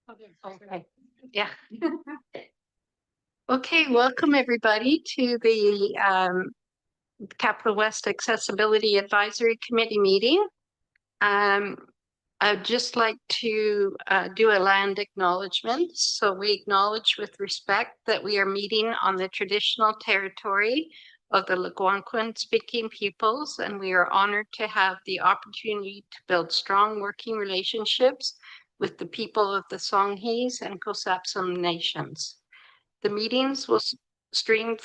Okay. Yeah. Okay, welcome everybody to the Capital West Accessibility Advisory Committee meeting. I'd just like to do a land acknowledgement. So we acknowledge with respect that we are meeting on the traditional territory of the Algonquin speaking peoples, and we are honored to have the opportunity to build strong working relationships with the people of the Songhees and Kosapsum nations. The meetings will stream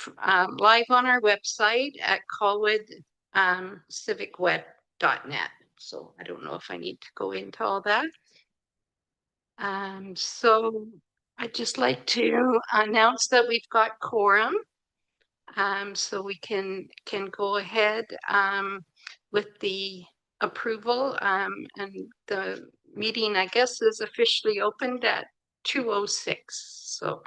live on our website at colwoodcivicweb.net. So I don't know if I need to go into all that. So I'd just like to announce that we've got quorum. So we can go ahead with the approval, and the meeting, I guess, is officially opened at 2:06. So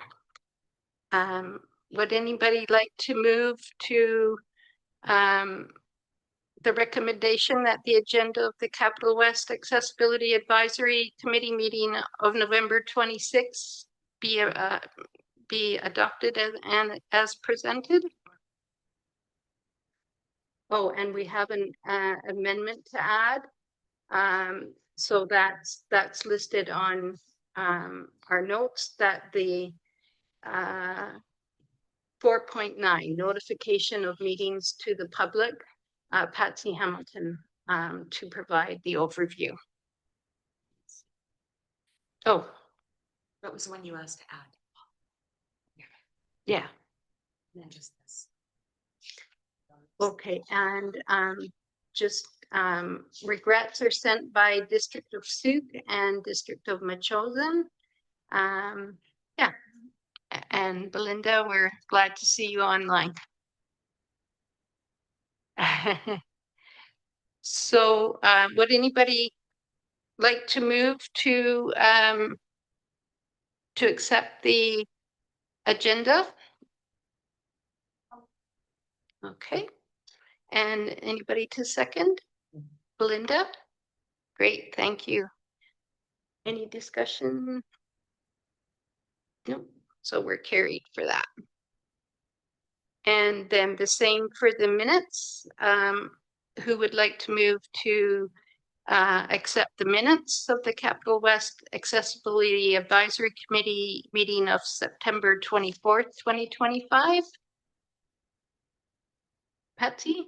would anybody like to move to the recommendation that the agenda of the Capital West Accessibility Advisory Committee meeting of November 26th be adopted as presented? Oh, and we have an amendment to add. So that's listed on our notes, that the 4.9 notification of meetings to the public, Patsy Hamilton to provide the overview. Oh, that was the one you asked to add. Yeah. And then just this. Okay, and just regrets are sent by District of Sauk and District of Metchosin. Yeah, and Belinda, we're glad to see you online. So would anybody like to move to accept the agenda? Okay, and anybody to second? Belinda? Great, thank you. Any discussion? Nope. So we're carried for that. And then the same for the minutes. Who would like to move to accept the minutes of the Capital West Accessibility Advisory Committee meeting of September 24th, 2025? Patsy?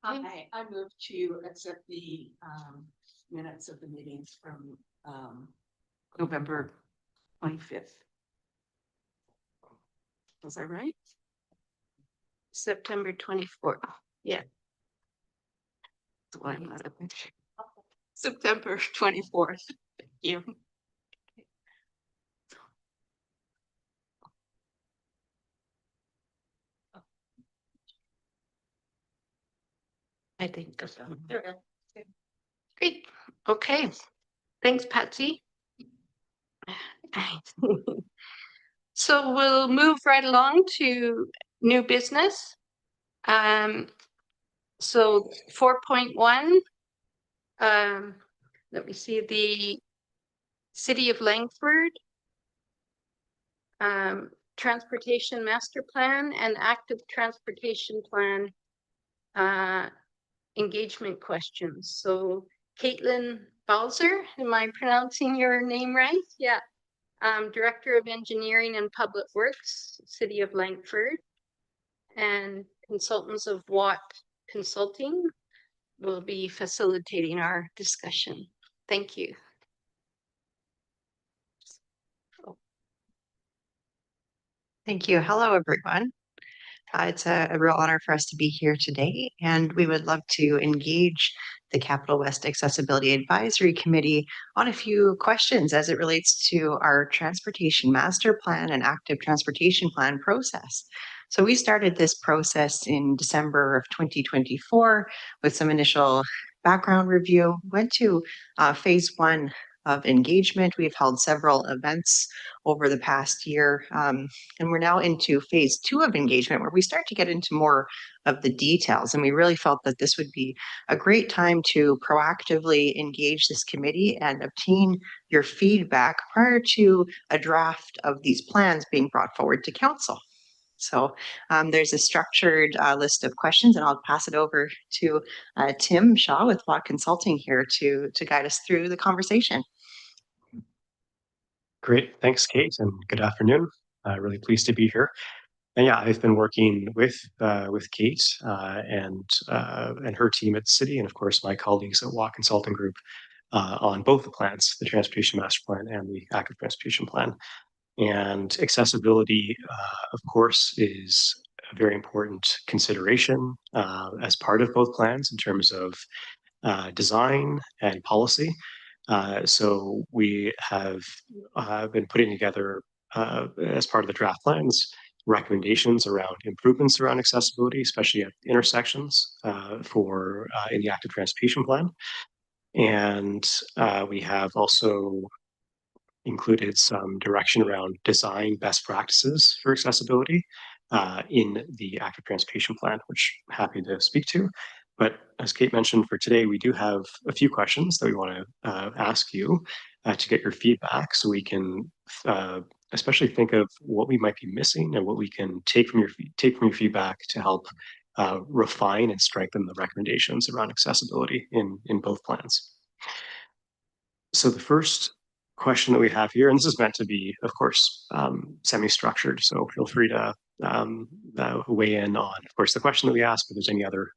I move to accept the minutes of the meetings from November 25th. Was that right? September 24th. Yeah. That's why I'm not a picture. September 24th. Thank you. I think that's great. Okay. Thanks, Patsy. So we'll move right along to new business. So 4.1, let me see, the City of Langford Transportation Master Plan and Active Transportation Plan engagement questions. So Caitlin Balzer, am I pronouncing your name right? Yeah. Director of Engineering and Public Works, City of Langford, and consultants of Watt Consulting will be facilitating our discussion. Thank you. Thank you. Hello, everyone. It's a real honor for us to be here today, and we would love to engage the Capital West Accessibility Advisory Committee on a few questions as it relates to our Transportation Master Plan and Active Transportation Plan process. So we started this process in December of 2024 with some initial background review, went to phase 1 of engagement. We've held several events over the past year, and we're now into phase 2 of engagement, where we start to get into more of the details. And we really felt that this would be a great time to proactively engage this committee and obtain your feedback prior to a draft of these plans being brought forward to council. So there's a structured list of questions, and I'll pass it over to Tim Shaw with Watt Consulting here to guide us through the conversation. Great. Thanks, Kate, and good afternoon. Really pleased to be here. And yeah, I've been working with Kate and her team at City, and of course my colleagues at Watt Consulting Group on both the plans, the Transportation Master Plan and the Active Transportation Plan. And accessibility, of course, is a very important consideration as part of both plans in terms of design and policy. So we have been putting together, as part of the draft plans, recommendations around improvements around accessibility, especially at intersections in the Active Transportation Plan. And we have also included some direction around design best practices for accessibility in the Active Transportation Plan, which I'm happy to speak to. But as Kate mentioned, for today, we do have a few questions that we want to ask you to get your feedback, so we can especially think of what we might be missing and what we can take from your feedback to help refine and strengthen the recommendations around accessibility in both plans. So the first question that we have here, and this is meant to be, of course, semi-structured, so feel free to weigh in on, of course, the question that we asked, but there's any other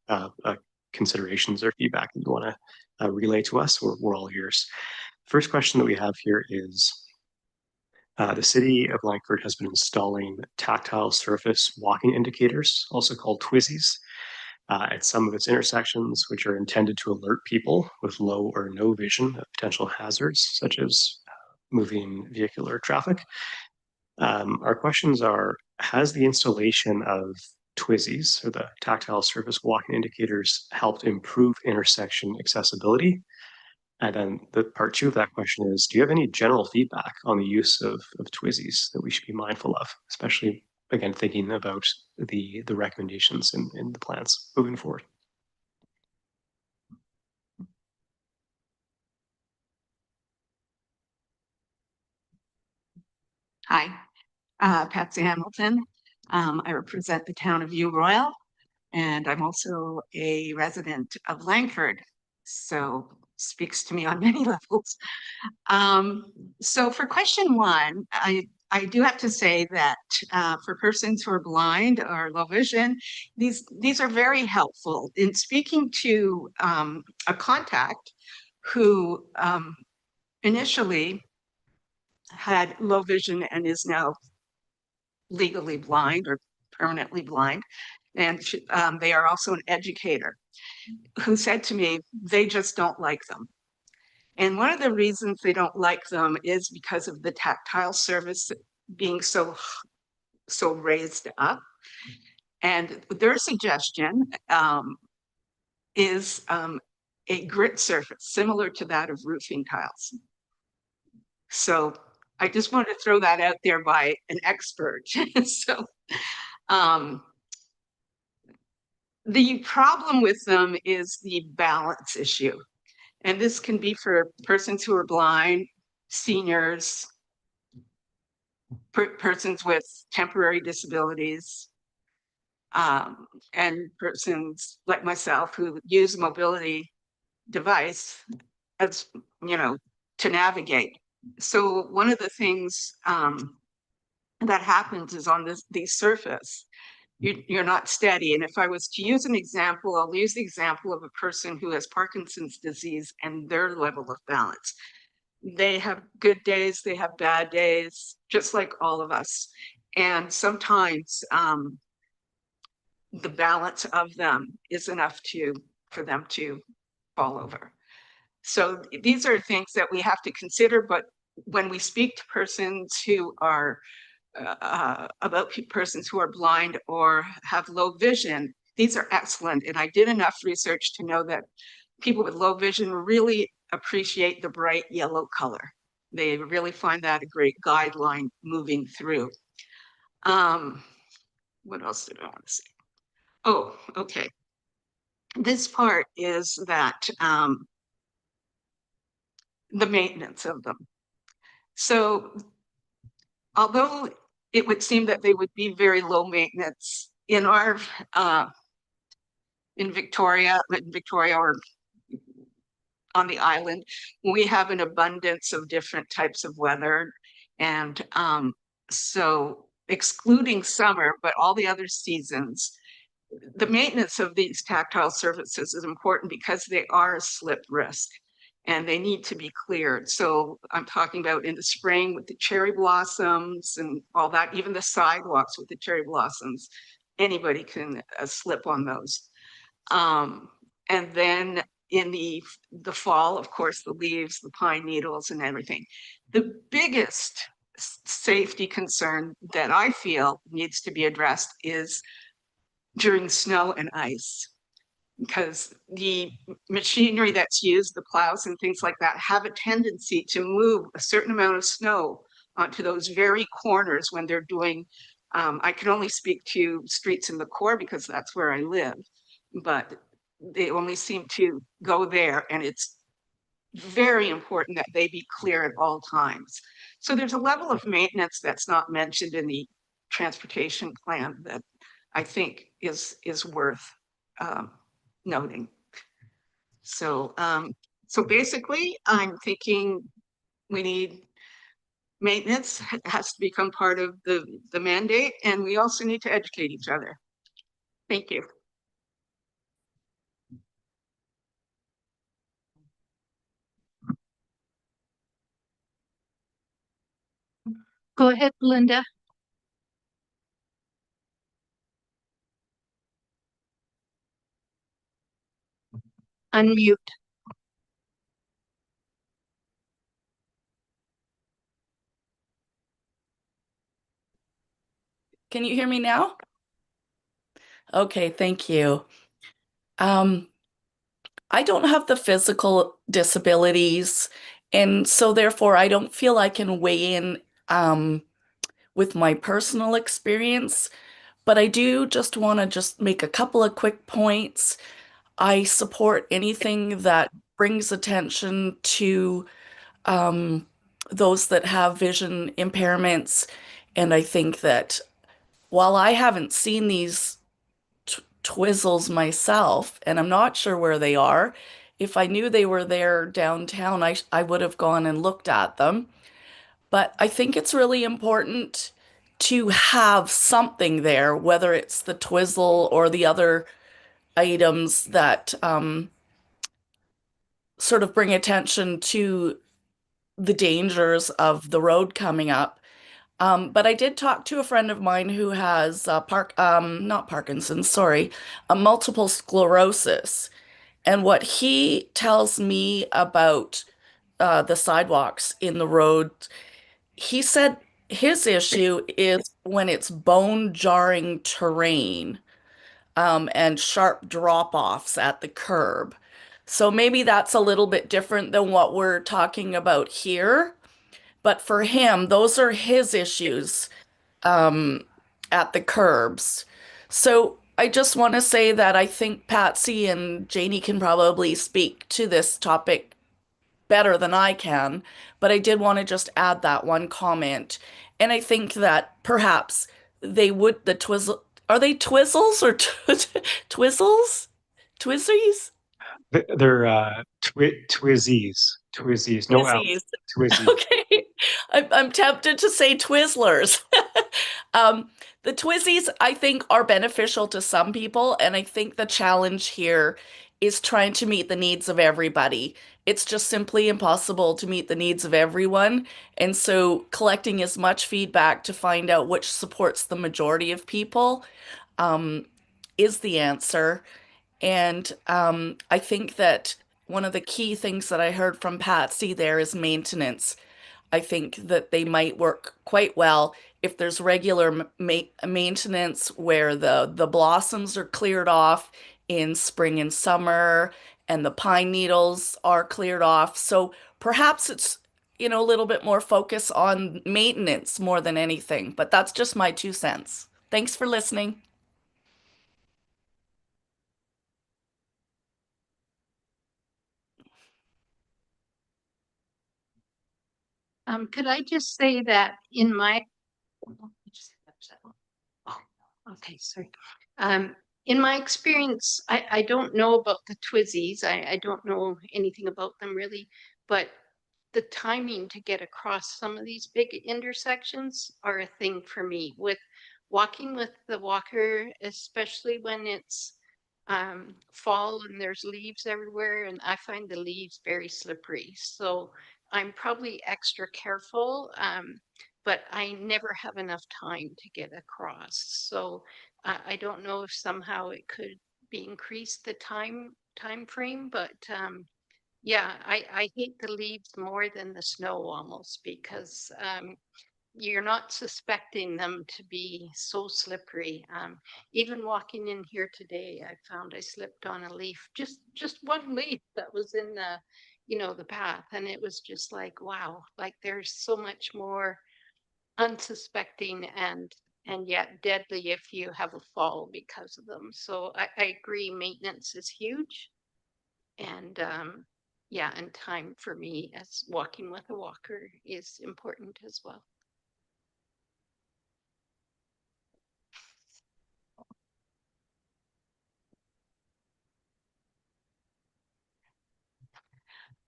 considerations or feedback that you want to relay to us, we're all ears. First question that we have here is, the City of Langford has been installing tactile surface walking indicators, also called TWISIes, at some of its intersections, which are intended to alert people with low or no vision of potential hazards, such as moving vehicular traffic. Our questions are, has the installation of TWISIes, or the tactile surface walking indicators, helped improve intersection accessibility? And then the part 2 of that question is, do you have any general feedback on the use of TWISIes that we should be mindful of, especially, again, thinking about the recommendations in the plans moving forward? Hi, Patsy Hamilton. I represent the town of View Royal, and I'm also a resident of Langford, so speaks to me on many levels. So for question 1, I do have to say that for persons who are blind or low vision, these are very helpful. In speaking to a contact who initially had low vision and is now legally blind or permanently blind, and they are also an educator, who said to me, they just don't like them. And one of the reasons they don't like them is because of the tactile surface being so raised up. And their suggestion is a grit surface similar to that of roofing tiles. So I just want to throw that out there by an expert. So the problem with them is the balance issue. And this can be for persons who are blind, seniors, persons with temporary disabilities, and persons like myself who use a mobility device as, to navigate. So one of the things that happens is on the surface, you're not steady. And if I was to use an example, I'll use the example of a person who has Parkinson's disease and their level of balance. They have good days, they have bad days, just like all of us. And sometimes the balance of them is enough for them to fall over. So these are things that we have to consider, but when we speak to persons who are persons who are blind or have low vision, these are excellent. And I did enough research to know that people with low vision really appreciate the bright yellow color. They really find that a great guideline moving through. What else did I want to say? Oh, okay. This part is that the maintenance of them. So although it would seem that they would be very low maintenance in our in Victoria or on the island, we have an abundance of different types of weather. And so excluding summer, but all the other seasons, the maintenance of these tactile surfaces is important because they are a slip risk and they need to be cleared. So I'm talking about in the spring with the cherry blossoms and all that, even the sidewalks with the cherry blossoms, anybody can slip on those. And then in the fall, of course, the leaves, the pine needles and everything. The biggest safety concern that I feel needs to be addressed is during snow and ice, because the machinery that's used, the plows and things like that, have a tendency to move a certain amount of snow onto those very corners when they're doing, I can only speak to streets in the core because that's where I live, but they only seem to go there, and it's very important that they be clear at all times. So there's a level of maintenance that's not mentioned in the transportation plan that I think is worth noting. So so basically, I'm thinking we need maintenance has to become part of the mandate, and we also need to educate each other. Thank you. Go ahead, Linda. Unmute. Can you hear me now? Okay, thank you. I don't have the physical disabilities, and so therefore I don't feel I can weigh in with my personal experience, but I do just want to just make a couple of quick points. I support anything that brings attention to those that have vision impairments, and I think that while I haven't seen these Twizzles myself, and I'm not sure where they are. If I knew they were there downtown, I would have gone and looked at them. But I think it's really important to have something there, whether it's the Twizzle or the other items that sort of bring attention to the dangers of the road coming up. But I did talk to a friend of mine who has not Parkinson's, sorry, a multiple sclerosis. And what he tells me about the sidewalks in the road, he said his issue is when it's bone jarring terrain, and sharp drop-offs at the curb. So maybe that's a little bit different than what we're talking about here. But for him, those are his issues at the curbs. So I just want to say that I think Patsy and Janie can probably speak to this topic better than I can, but I did want to just add that one comment. And I think that perhaps they would, the Twizzle, are they Twizzles or Twizzles? Twizzies? They're Twizzies, no L, Twizzies. Twizzy. Okay. I'm tempted to say Twizzlers. The Twizzies, I think, are beneficial to some people, and I think the challenge here is trying to meet the needs of everybody. It's just simply impossible to meet the needs of everyone, and so collecting as much feedback to find out which supports the majority of people is the answer. And I think that one of the key things that I heard from Patsy there is maintenance. I think that they might work quite well if there's regular maintenance where the blossoms are cleared off in spring and summer, and the pine needles are cleared off. So perhaps it's, a little bit more focus on maintenance more than anything, but that's just my 2 cents. Thanks for listening. Could I just say that in my, oh, okay, sorry. In my experience, I don't know about the Twizzies. I don't know anything about them really, but the timing to get across some of these big intersections are a thing for me. With walking with the walker, especially when it's fall and there's leaves everywhere, and I find the leaves very slippery. So I'm probably extra careful, but I never have enough time to get across. So I don't know if somehow it could be increased the time frame, but yeah, I hate the leaves more than the snow almost because you're not suspecting them to be so slippery. Even walking in here today, I found I slipped on a leaf, just one leaf that was in the, the path, and it was just like, wow, like there's so much more unsuspecting and yet deadly if you have a fall because of them. So I agree, maintenance is huge, and yeah, and time for me as walking with a walker is important as well.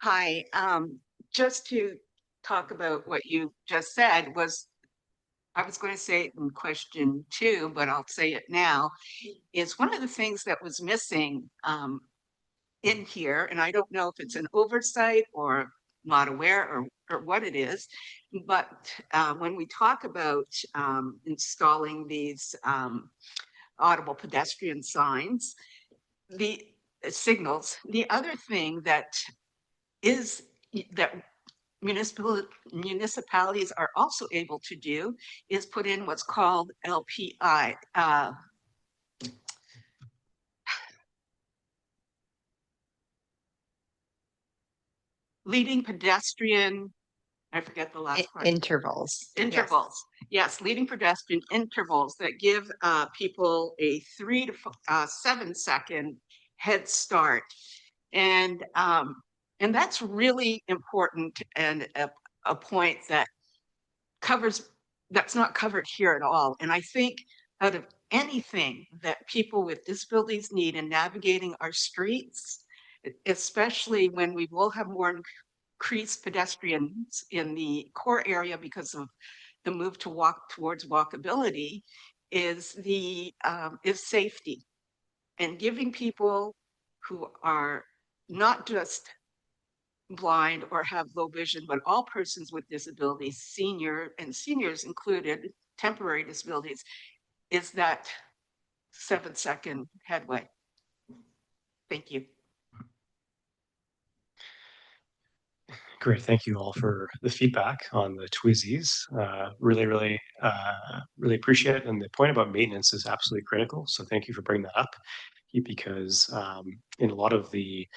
Hi, just to talk about what you just said I was going to say it in question 2, but I'll say it now, is one of the things that was missing in here, and I don't know if it's an oversight or not aware or what it is, but when we talk about installing these audible pedestrian signs, the signals, the other thing that is that municipalities are also able to do is put in what's called LPI, leading pedestrian, I forget the last part. Intervals. Intervals. Yes, leading pedestrian intervals that give people a 3 to 7 second head start. And that's really important, and a point that's not covered here at all. And I think out of anything that people with disabilities need in navigating our streets, especially when we will have more increased pedestrians in the core area because of the move to walk towards walkability, is safety, and giving people who are not just blind or have low vision, but all persons with disabilities, seniors included, temporary disabilities, is that 7 second headway. Thank you. Great. Thank you all for the feedback on the Twizzies. Really appreciate it. And the point about maintenance is absolutely critical. So thank you for bringing that up, because in a lot of the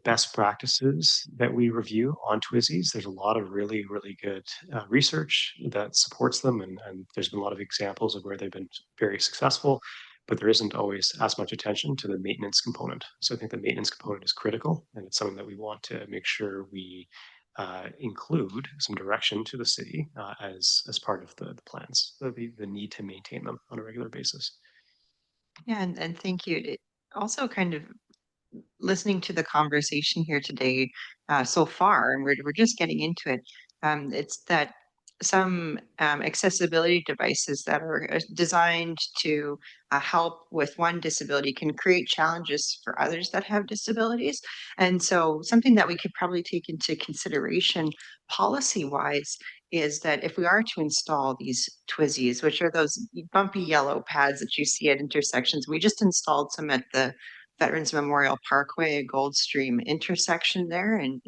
best practices that we review on Twizzies, there's a lot of really good research that supports them, and there's been a lot of examples of where they've been very successful, but there isn't always as much attention to the maintenance component. So I think the maintenance component is critical, and it's something that we want to make sure we include some direction to the city as part of the plans, the need to maintain them on a regular basis. Yeah, and thank you. Also kind of listening to the conversation here today so far, and we're just getting into it. It's that some accessibility devices that are designed to help with one disability can create challenges for others that have disabilities. And so something that we could probably take into consideration policy-wise is that if we are to install these Twizzies, which are those bumpy yellow pads that you see at intersections, we just installed some at the Veterans Memorial Parkway, Goldstream intersection there, and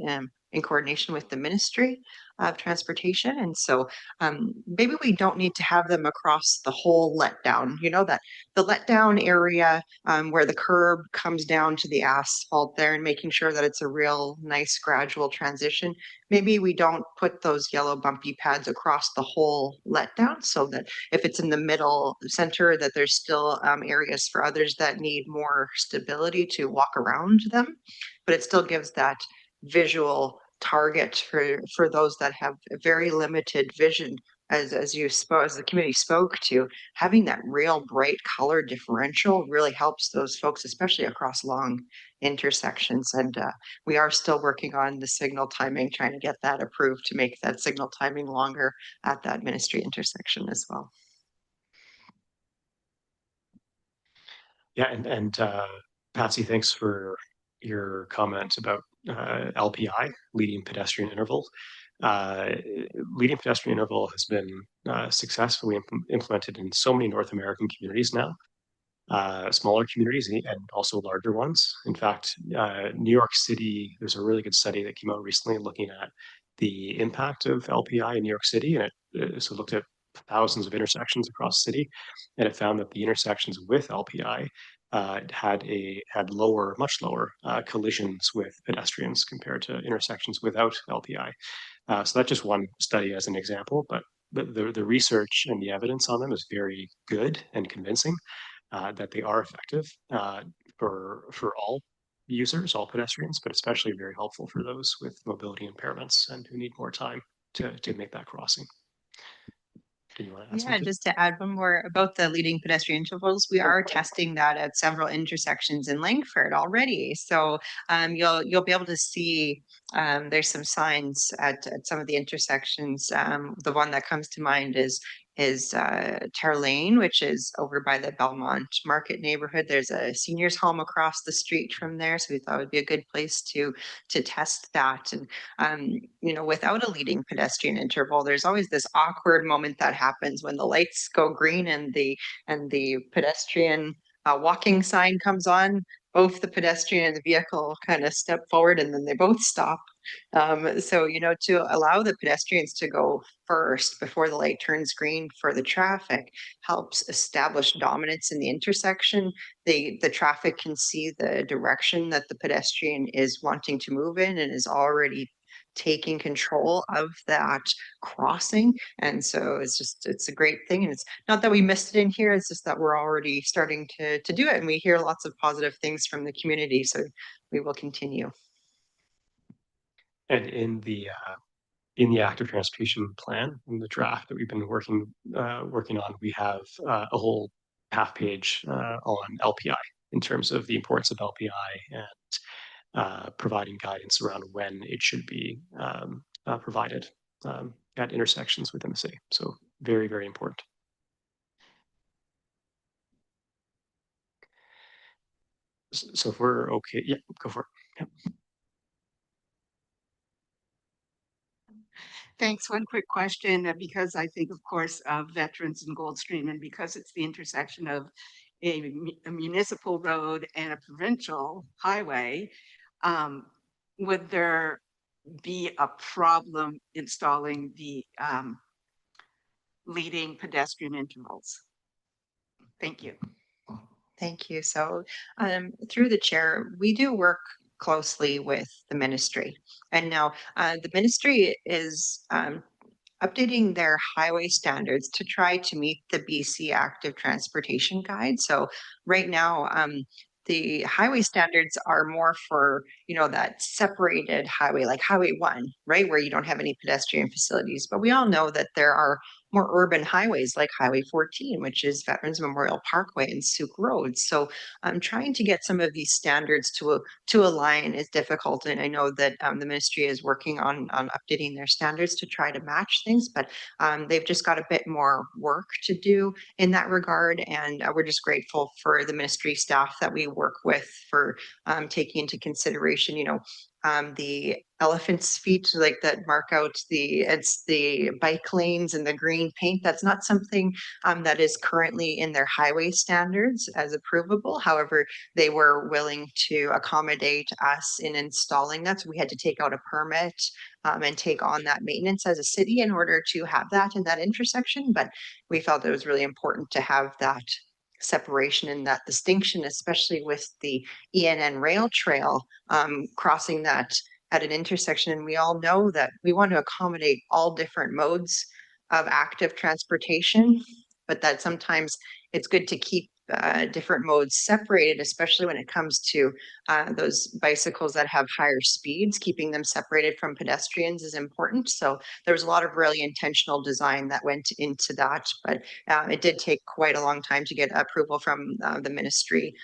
in coordination with the Ministry of Transportation. And so maybe we don't need to have them across the whole letdown, you know, that the letdown area where the curb comes down to the asphalt there, and making sure that it's a real nice gradual transition. Maybe we don't put those yellow bumpy pads across the whole letdown, so that if it's in the middle center, that there's still areas for others that need more stability to walk around them, but it still gives that visual target for those that have very limited vision. As you spoke, as the committee spoke to, having that real bright color differential really helps those folks, especially across long intersections. And we are still working on the signal timing, trying to get that approved to make that signal timing longer at that Ministry intersection as well. Yeah, and Patsy, thanks for your comment about LPI, leading pedestrian interval. Leading pedestrian interval has been successfully implemented in so many North American communities now, smaller communities and also larger ones. In fact, New York City, there's a really good study that came out recently looking at the impact of LPI in New York City, and it so looked at thousands of intersections across the city, and it found that the intersections with LPI had much lower collisions with pedestrians compared to intersections without LPI. So that's just one study as an example, but the research and the evidence on them is very good and convincing that they are effective for all users, all pedestrians, but especially very helpful for those with mobility impairments and who need more time to make that crossing. Do you want to add something? Just to add one more about the leading pedestrian intervals, we are testing that at several intersections in Langford already. So you'll be able to see there's some signs at some of the intersections. The one that comes to mind is Tare Lane, which is over by the Belmont Market neighborhood. There's a seniors home across the street from there, so we thought it would be a good place to test that. And you know, without a leading pedestrian interval, there's always this awkward moment that happens when the lights go green and the pedestrian walking sign comes on. Both the pedestrian and the vehicle kind of step forward, and then they both stop. So, you know, to allow the pedestrians to go first before the light turns green for the traffic helps establish dominance in the intersection. The traffic can see the direction that the pedestrian is wanting to move in and is already taking control of that crossing. And so it's a great thing. And it's not that we missed it in here, it's just that we're already starting to do it. And we hear lots of positive things from the community. So we will continue. And in the active transportation plan, in the draft that we've been working on, we have a whole half page on LPI in terms of the importance of LPI and providing guidance around when it should be provided at intersections within the city. So very, very important. So if we're okay, yeah, go for it. Yeah. Thanks. One quick question, because I think, of course, of Veterans and Goldstream, and because it's the intersection of a municipal road and a provincial highway, would there be a problem installing the leading pedestrian intervals? Thank you. Thank you. So through the chair, we do work closely with the ministry. And now the ministry is updating their highway standards to try to meet the BC Active Transportation Guide. So right now, the highway standards are more for, you know, that separated highway, like Highway 1, right, where you don't have any pedestrian facilities. But we all know that there are more urban highways like Highway 14, which is Veterans Memorial Parkway and Souk Road. So trying to get some of these standards to align is difficult. And I know that the ministry is working on updating their standards to try to match things, but they've just got a bit more work to do in that regard. And we're just grateful for the ministry staff that we work with for taking into consideration, you know, the elephant's feet, like that mark out it's the bike lanes and the green paint. That's not something that is currently in their highway standards as approvable. However, they were willing to accommodate us in installing that. So we had to take out a permit and take on that maintenance as a city in order to have that in that intersection. But we felt it was really important to have that separation and that distinction, especially with the ENN rail trail crossing that at an intersection. And we all know that we want to accommodate all different modes of active transportation, but that sometimes it's good to keep different modes separated, especially when it comes to those bicycles that have higher speeds. Keeping them separated from pedestrians is important. So there was a lot of really intentional design that went into that, but it did take quite a long time to get approval from the ministry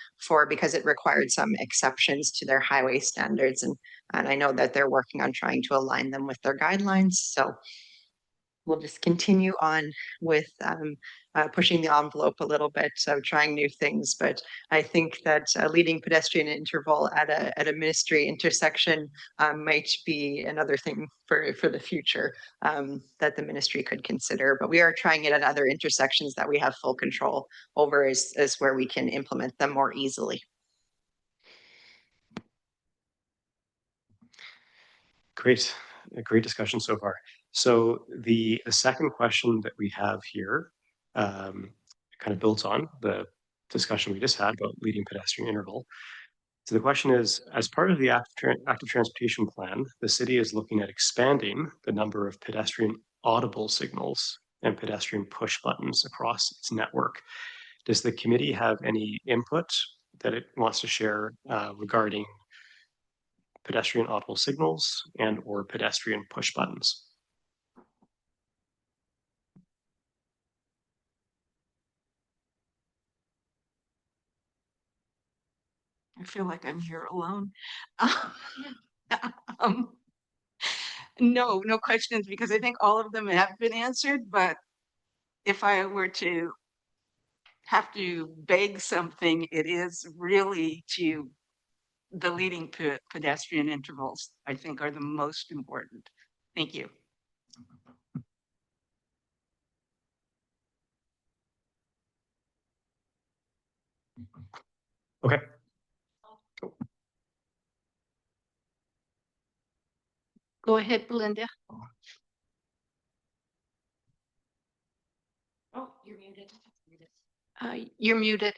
because it required some exceptions to their highway standards. And I know that they're working on trying to align them with their guidelines. So we'll just continue on with pushing the envelope a little bit, so trying new things. But I think that leading pedestrian interval at a ministry intersection might be another thing for the future that the ministry could consider. But we are trying it at other intersections that we have full control over as where we can implement them more easily. Great, a great discussion so far. So the second question that we have here kind of builds on the discussion we just had about leading pedestrian interval. So the question is, as part of the active transportation plan, the city is looking at expanding the number of pedestrian audible signals and pedestrian push buttons across its network. Does the committee have any input that it wants to share regarding pedestrian audible signals and or pedestrian push buttons? I feel like I'm here alone. Um, no questions, because I think all of them have been answered. But if I were to have to beg something, it is really to the leading pedestrian intervals, I think, are the most important. Thank you. Okay. Go ahead, Belinda. Oh, you're muted. You're muted.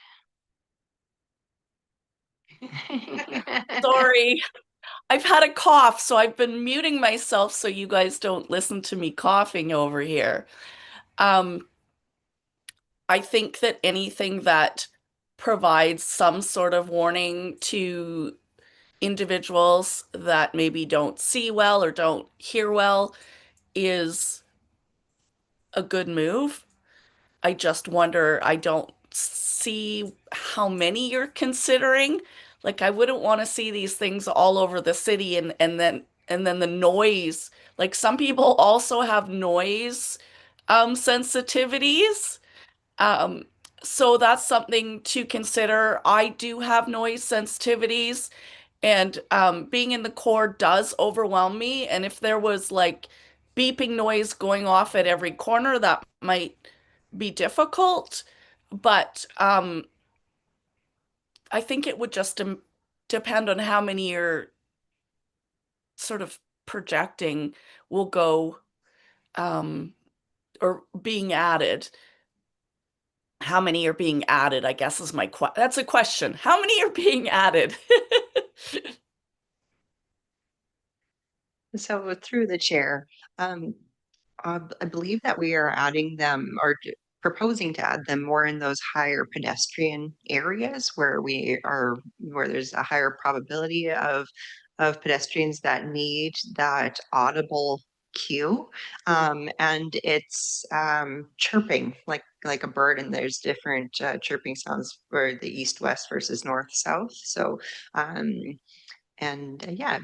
Sorry. I've had a cough, so I've been muting myself so you guys don't listen to me coughing over here. I think that anything that provides some sort of warning to individuals that maybe don't see well or don't hear well is a good move. I just wonder, I don't see how many you're considering. Like, I wouldn't want to see these things all over the city and then the noise. Like, some people also have noise sensitivities. Um, so that's something to consider. I do have noise sensitivities, and being in the core does overwhelm me. And if there was like beeping noise going off at every corner, that might be difficult. But I think it would just depend on how many you're sort of projecting will go or being added. How many are being added, I guess is that's a question. How many are being added? So through the chair, I believe that we are adding them or proposing to add them more in those higher pedestrian areas where there's a higher probability of pedestrians that need that audible cue. And it's chirping like a bird, and there's different chirping sounds for the east-west versus north-south. So Yeah,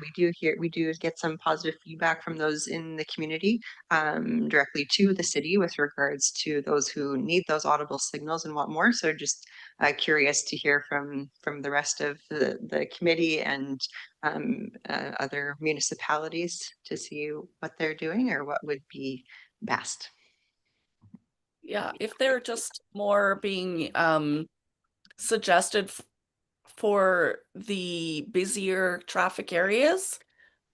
we do get some positive feedback from those in the community directly to the city with regards to those who need those audible signals and want more. So just curious to hear from the rest of the committee and other municipalities to see what they're doing or what would be best. Yeah, if they're just more being suggested for the busier traffic areas,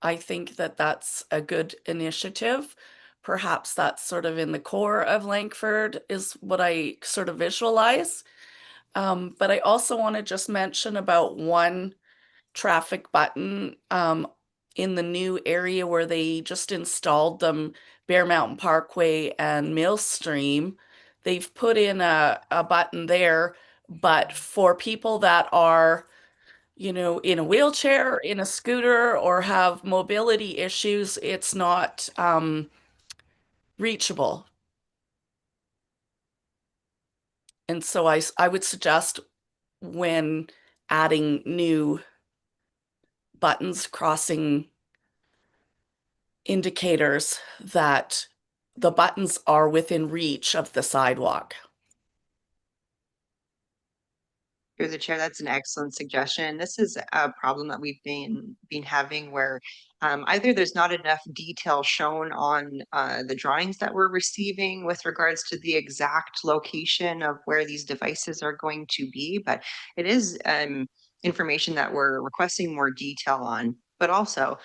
I think that that's a good initiative. Perhaps that's sort of in the core of Langford is what I sort of visualize. But I also want to just mention about one traffic button in the new area where they just installed them, Bear Mountain Parkway and Millstream. They've put in a button there, but for people that are, you know, in a wheelchair, in a scooter, or have mobility issues, it's not reachable. And so I would suggest when adding new buttons, crossing indicators, that the buttons are within reach of the sidewalk. Through the chair, that's an excellent suggestion. This is a problem that we've been having where either there's not enough detail shown on the drawings that we're receiving with regards to the exact location of where these devices are going to be, but it is information that we're requesting more detail on. But also,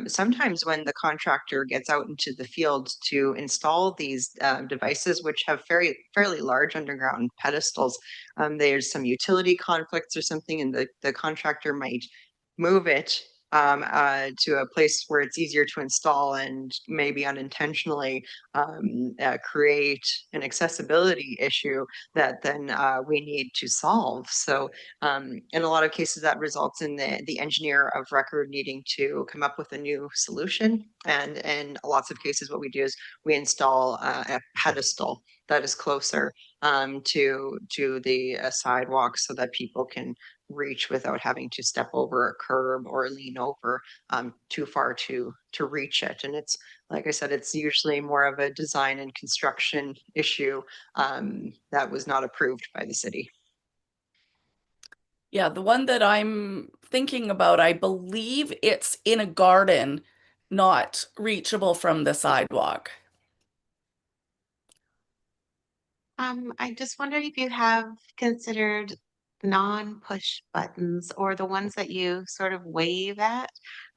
sometimes when the contractor gets out into the field to install these devices, which have fairly large underground pedestals, there's some utility conflicts or something, and the contractor might move it to a place where it's easier to install and maybe unintentionally create an accessibility issue that then we need to solve. So in a lot of cases that results in the engineer of record needing to come up with a new solution. And in lots of cases, what we do is we install a pedestal that is closer to the sidewalk so that people can reach without having to step over a curb or lean over too far to reach it. And it's, like I said, it's usually more of a design and construction issue that was not approved by the city. Yeah, the one that I'm thinking about, I believe it's in a garden, not reachable from the sidewalk. I just wondered if you have considered non-push buttons or the ones that you sort of wave at.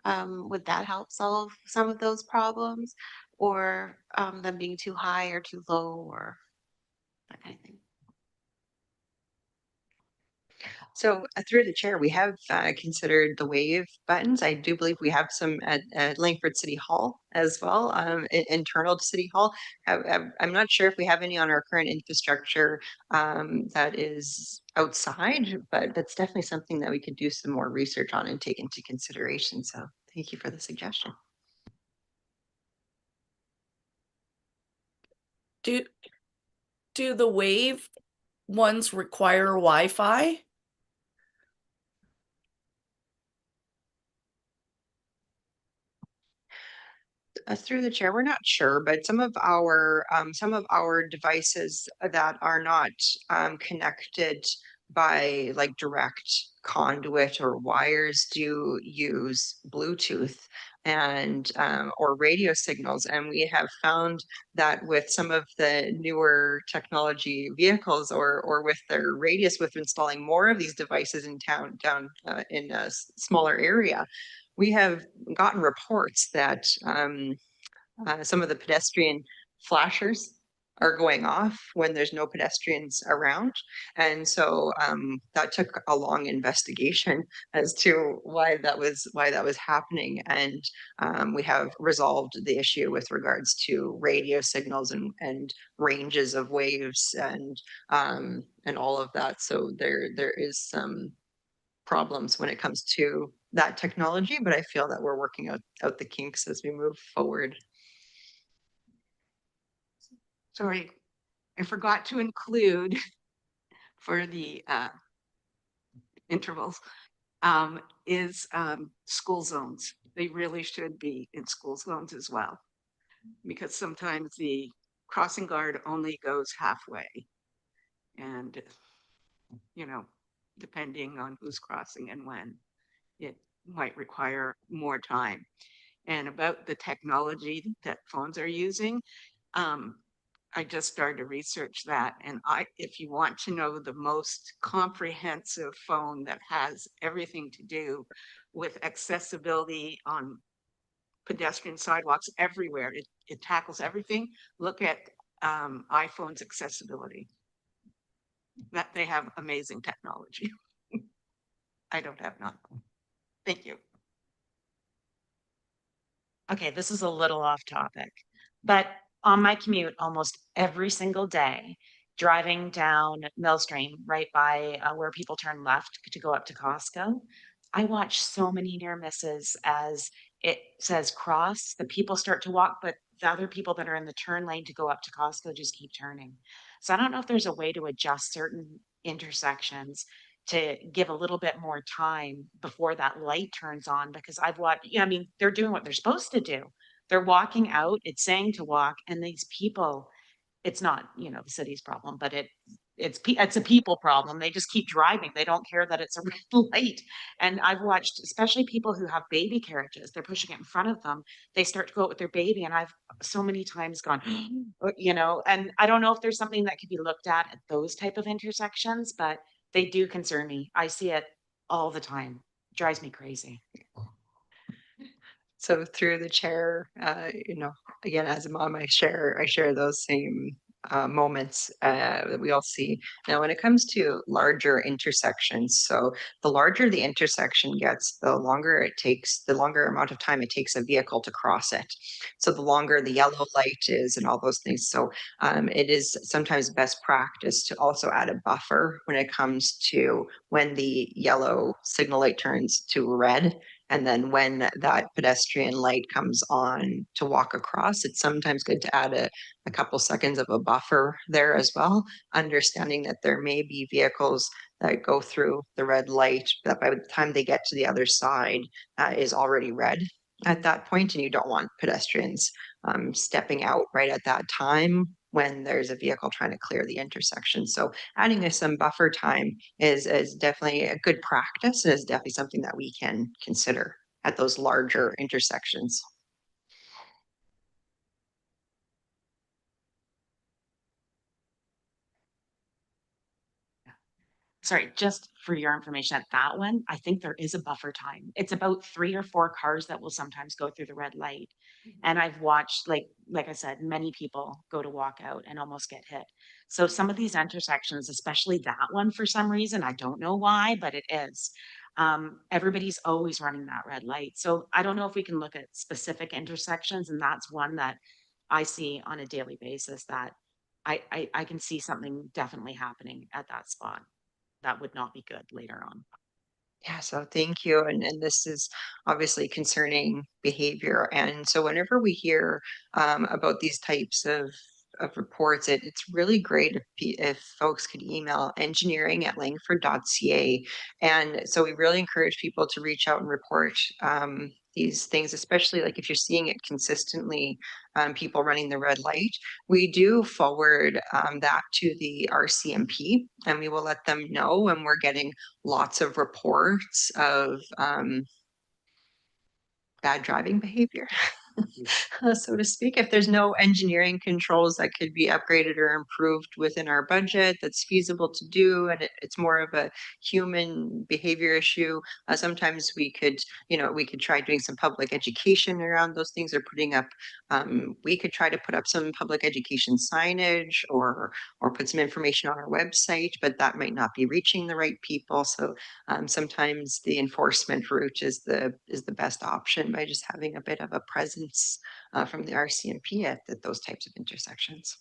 Would that help solve some of those problems? Or them being too high or too low or that kind of thing? So through the chair, we have considered the wave buttons. I do believe we have some at Langford City Hall as well, internal to City Hall. I'm not sure if we have any on our current infrastructure that is outside, but that's definitely something that we could do some more research on and take into consideration. So thank you for the suggestion. Do the wave ones require Wi-Fi? Through the chair, we're not sure, but some of our devices that are not connected by like direct conduit or wires do use Bluetooth and or radio signals, and we have found that with some of the newer technology vehicles or with their radius, with installing more of these devices in down in a smaller area, we have gotten reports that some of the pedestrian flashers are going off when there's no pedestrians around. And so that took a long investigation as to why that was happening. And we have resolved the issue with regards to radio signals and ranges of waves and all of that. So there is some problems when it comes to that technology, but I feel that we're working out the kinks as we move forward. Sorry, I forgot to include for the intervals, is school zones. They really should be in school zones as well, because sometimes the crossing guard only goes halfway. And, you know, depending on who's crossing and when, it might require more time. And about the technology that phones are using, I just started to research that. And if you want to know the most comprehensive phone that has everything to do with accessibility on pedestrian sidewalks everywhere, it tackles everything. Look at iPhone's accessibility. That they have amazing technology. I don't have none. Thank you. Okay, this is a little off topic, but on my commute almost every single day, driving down Millstream right by where people turn left to go up to Costco, I watch so many near misses as it says cross, the people start to walk, but the other people that are in the turn lane to go up to Costco just keep turning. So I don't know if there's a way to adjust certain intersections to give a little bit more time before that light turns on, because I've watched, yeah, I mean, they're doing what they're supposed to do. They're walking out, it's saying to walk, and these people, it's not, you know, the city's problem, but it's a people problem. They just keep driving. They don't care that it's a red light. And I've watched, especially people who have baby carriages, they're pushing it in front of them. They start to go out with their baby, and I've so many times gone, you know, and I don't know if there's something that could be looked at those type of intersections, but they do concern me. I see it all the time. Drives me crazy. So through the chair, you know, again, as a mom, I share those same moments that we all see. Now, when it comes to larger intersections, so the larger the intersection gets, the longer amount of time it takes a vehicle to cross it. So the longer the yellow light is and all those things. So it is sometimes best practice to also add a buffer when it comes to when the yellow signal light turns to red. And then when that pedestrian light comes on to walk across, it's sometimes good to add a couple seconds of a buffer there as well, understanding that there may be vehicles that go through the red light that by the time they get to the other side is already red at that point, and you don't want pedestrians stepping out right at that time when there's a vehicle trying to clear the intersection. So adding some buffer time is definitely a good practice, and is definitely something that we can consider at those larger intersections. Sorry, just for your information, at that one, I think there is a buffer time. It's about 3 or 4 cars that will sometimes go through the red light. And I've watched, like I said, many people go to walk out and almost get hit. So some of these intersections, especially that one for some reason, I don't know why, but it is. Everybody's always running that red light. So I don't know if we can look at specific intersections, and that's one that I see on a daily basis that I can see something definitely happening at that spot. That would not be good later on. Yeah, so thank you. And this is obviously concerning behavior. And so whenever we hear about these types of reports, it's really great if folks could email engineering@langford.ca. And so we really encourage people to reach out and report these things, especially like if you're seeing it consistently, people running the red light. We do forward that to the RCMP, and we will let them know when we're getting lots of reports of bad driving behavior, so to speak. If there's no engineering controls that could be upgraded or improved within our budget that's feasible to do, and it's more of a human behavior issue, sometimes we could try doing some public education around those things, or putting up, we could try to put up some public education signage, or put some information on our website, but that might not be reaching the right people. So sometimes the enforcement route is the best option, by just having a bit of a presence from the RCMP at those types of intersections.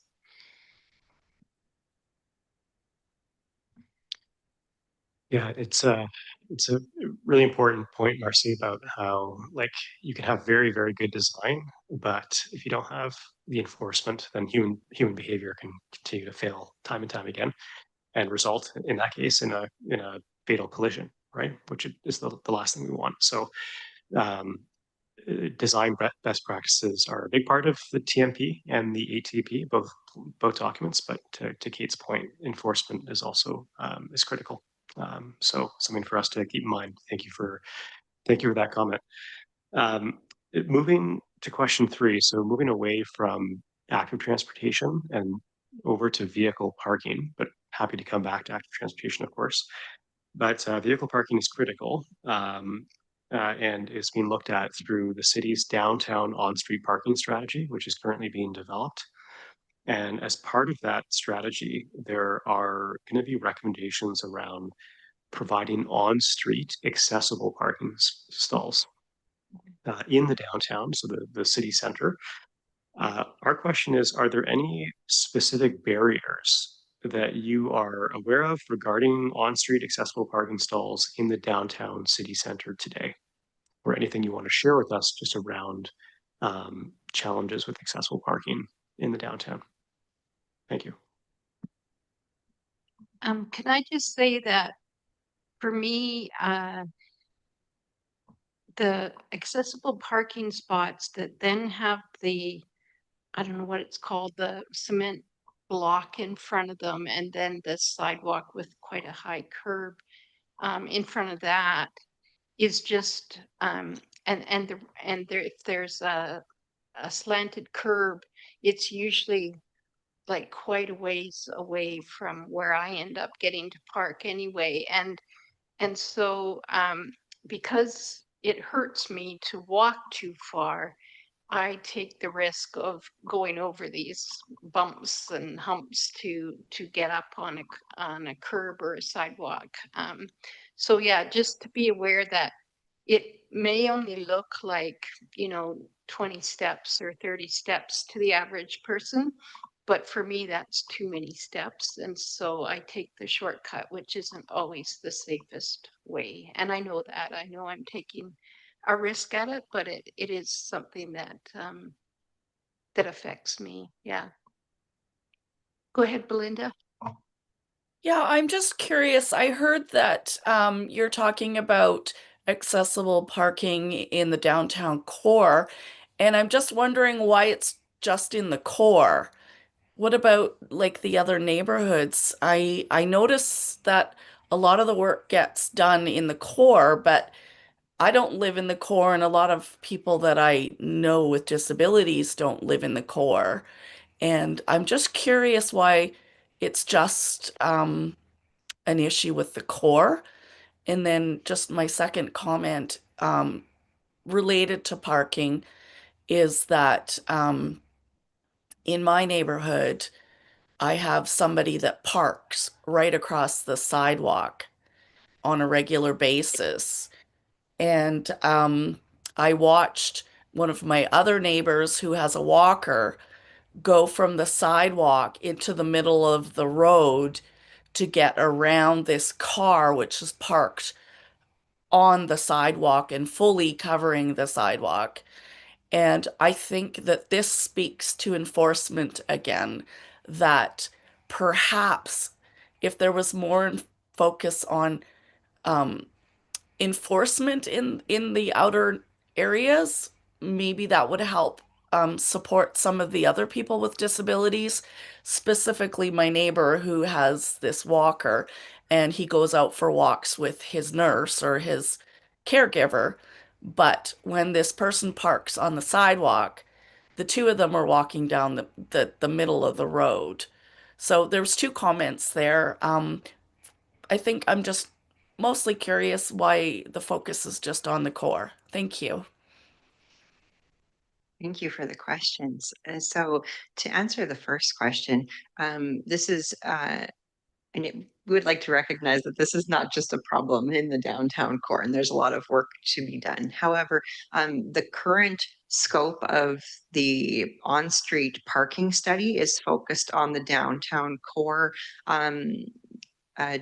Yeah, it's a really important point, Marcy, about how like you can have very, very good design, but if you don't have the enforcement, then human behavior can continue to fail time and time again, and result in that case in a fatal collision. right? Which is the last thing we want. So design best practices are a big part of the TMP and the ATP, both documents. But to Kate's point, enforcement is also is critical. So something for us to keep in mind. Thank you for that comment. Moving to question 3, so moving away from active transportation and over to vehicle parking, but happy to come back to active transportation, of course. But vehicle parking is critical and is being looked at through the city's downtown on-street parking strategy, which is currently being developed. And as part of that strategy, there are going to be recommendations around providing on-street accessible parking stalls in the downtown, so the city center. Our question is, are there any specific barriers that you are aware of regarding on-street accessible parking stalls in the downtown city center today? Or anything you want to share with us just around challenges with accessible parking in the downtown? Thank you. Can I just say that for me, the accessible parking spots that then have the, I don't know what it's called, the cement block in front of them, and then the sidewalk with quite a high curb in front of that is just if there's a slanted curb, it's usually like quite a ways away from where I end up getting to park anyway. And so because it hurts me to walk too far, I take the risk of going over these bumps and humps to get up on a curb or a sidewalk. So yeah, just to be aware that it may only look like, 20 steps or 30 steps to the average person, but for me, that's too many steps. And so I take the shortcut, which isn't always the safest way. And I know that. I know I'm taking a risk at it, but it is something that that affects me. Yeah. Go ahead, Belinda. Yeah, I'm just curious. I heard that you're talking about accessible parking in the downtown core, and I'm just wondering why it's just in the core. What about like the other neighborhoods? I notice that a lot of the work gets done in the core, but I don't live in the core, and a lot of people that I know with disabilities don't live in the core. And I'm just curious why it's just an issue with the core. And then just my second comment related to parking is that in my neighborhood, I have somebody that parks right across the sidewalk on a regular basis. And I watched one of my other neighbors who has a walker go from the sidewalk into the middle of the road to get around this car, which is parked on the sidewalk and fully covering the sidewalk. And I think that this speaks to enforcement again, that perhaps if there was more focus on um, enforcement in the outer areas, maybe that would help support some of the other people with disabilities, specifically my neighbor who has this walker, and he goes out for walks with his nurse or his caregiver. But when this person parks on the sidewalk, the two of them are walking down the middle of the road. So there's two comments there. I think I'm just mostly curious why the focus is just on the core. Thank you. Thank you for the questions. So to answer the first question, this is, we would like to recognize that this is not just a problem in the downtown core, and there's a lot of work to be done. However, the current scope of the on-street parking study is focused on the downtown core,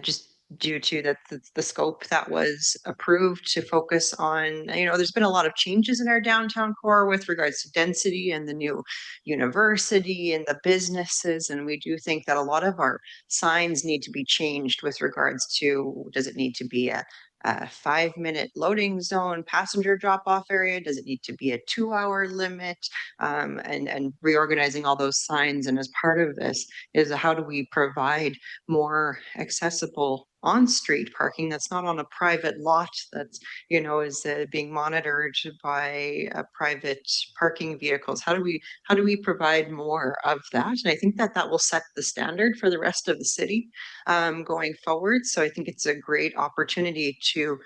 just due to the scope that was approved to focus on, there's been a lot of changes in our downtown core with regards to density and the new university and the businesses. And we do think that a lot of our signs need to be changed with regards to, does it need to be a a 5-minute loading zone, passenger drop-off area? Does it need to be a 2-hour limit? And reorganizing all those signs. And as part of this is how do we provide more accessible on-street parking that's not on a private lot that's, you know, is being monitored by private parking vehicles? How do we provide more of that? And I think that that will set the standard for the rest of the city going forward. So I think it's a great opportunity to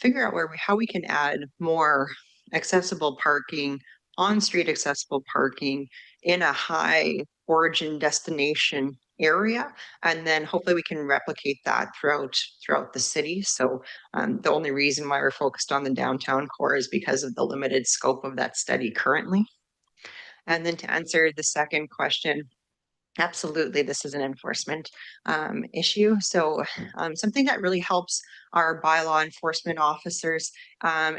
figure out how we can add more accessible parking, on-street accessible parking in a high origin destination area, and then hopefully we can replicate that throughout the city. So the only reason why we're focused on the downtown core is because of the limited scope of that study currently. And then to answer the second question, absolutely, this is an enforcement issue. So something that really helps our bylaw enforcement officers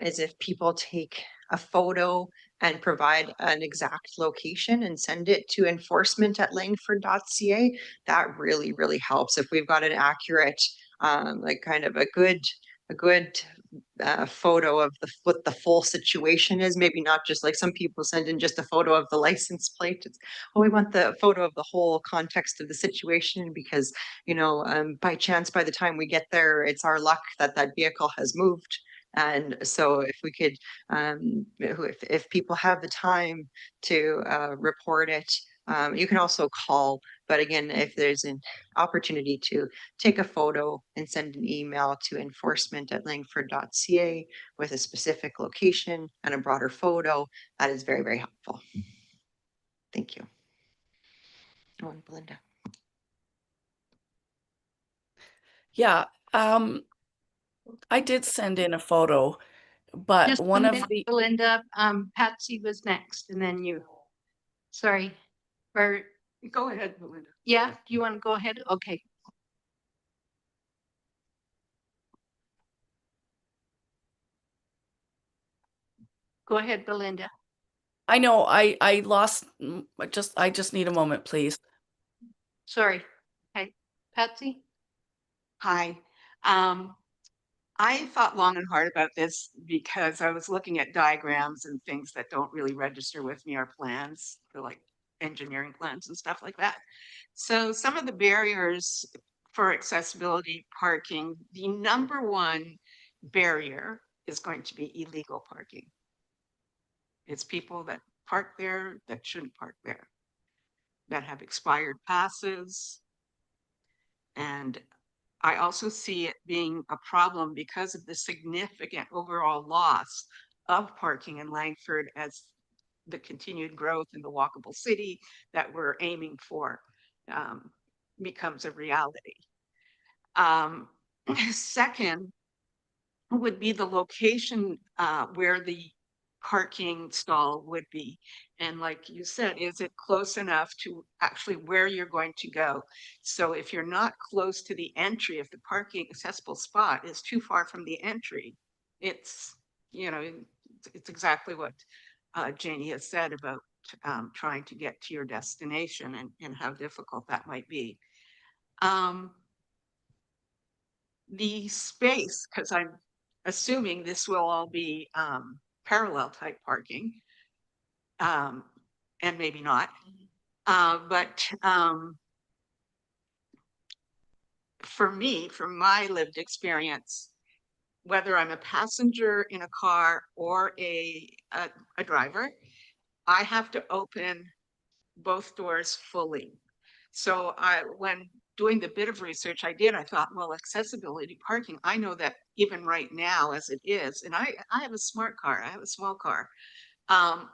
is if people take a photo and provide an exact location and send it to enforcement@langford.ca. That really, really helps. If we've got an accurate, like kind of a good photo of what the full situation is, maybe not just like some people send in just a photo of the license plate. It's, oh, we want the photo of the whole context of the situation, because, you know, by chance, by the time we get there, it's our luck that that vehicle has moved. And so if we could, if people have the time to report it, you can also call. But again, if there's an opportunity to take a photo and send an email to enforcement@langford.ca with a specific location and a broader photo, that is very, very helpful. Thank you. Oh, and Belinda. Yeah, I did send in a photo, but Just a one of minute, the Belinda, Patsy was next and then you. Sorry. Or, Go ahead, Belinda. yeah, do you want to go ahead? Okay. Go ahead, Belinda. I know I lost. I just need a moment, please. Sorry. Okay, Patsy? Hi. I thought long and hard about this because I was looking at diagrams and things that don't really register with me, or plans for like engineering plans and stuff like that. So some of the barriers for accessibility parking, the number one barrier is going to be illegal parking. It's people that park there that shouldn't park there, that have expired passes. And I also see it being a problem because of the significant overall loss of parking in Langford as the continued growth in the walkable city that we're aiming for becomes a reality. Second would be the location where the parking stall would be. And like you said, is it close enough to actually where you're going to go? So if you're not close to the entry, if the parking accessible spot is too far from the entry, it's, you know, it's exactly what Janie has said about trying to get to your destination and how difficult that might be. The space, because I'm assuming this will all be parallel type parking, and maybe not. But for me, from my lived experience, whether I'm a passenger in a car or a driver, I have to open both doors fully. So when doing the bit of research I did, I thought, well, accessibility parking, I know that even right now as it is, and I have a smart car, I have a small car. I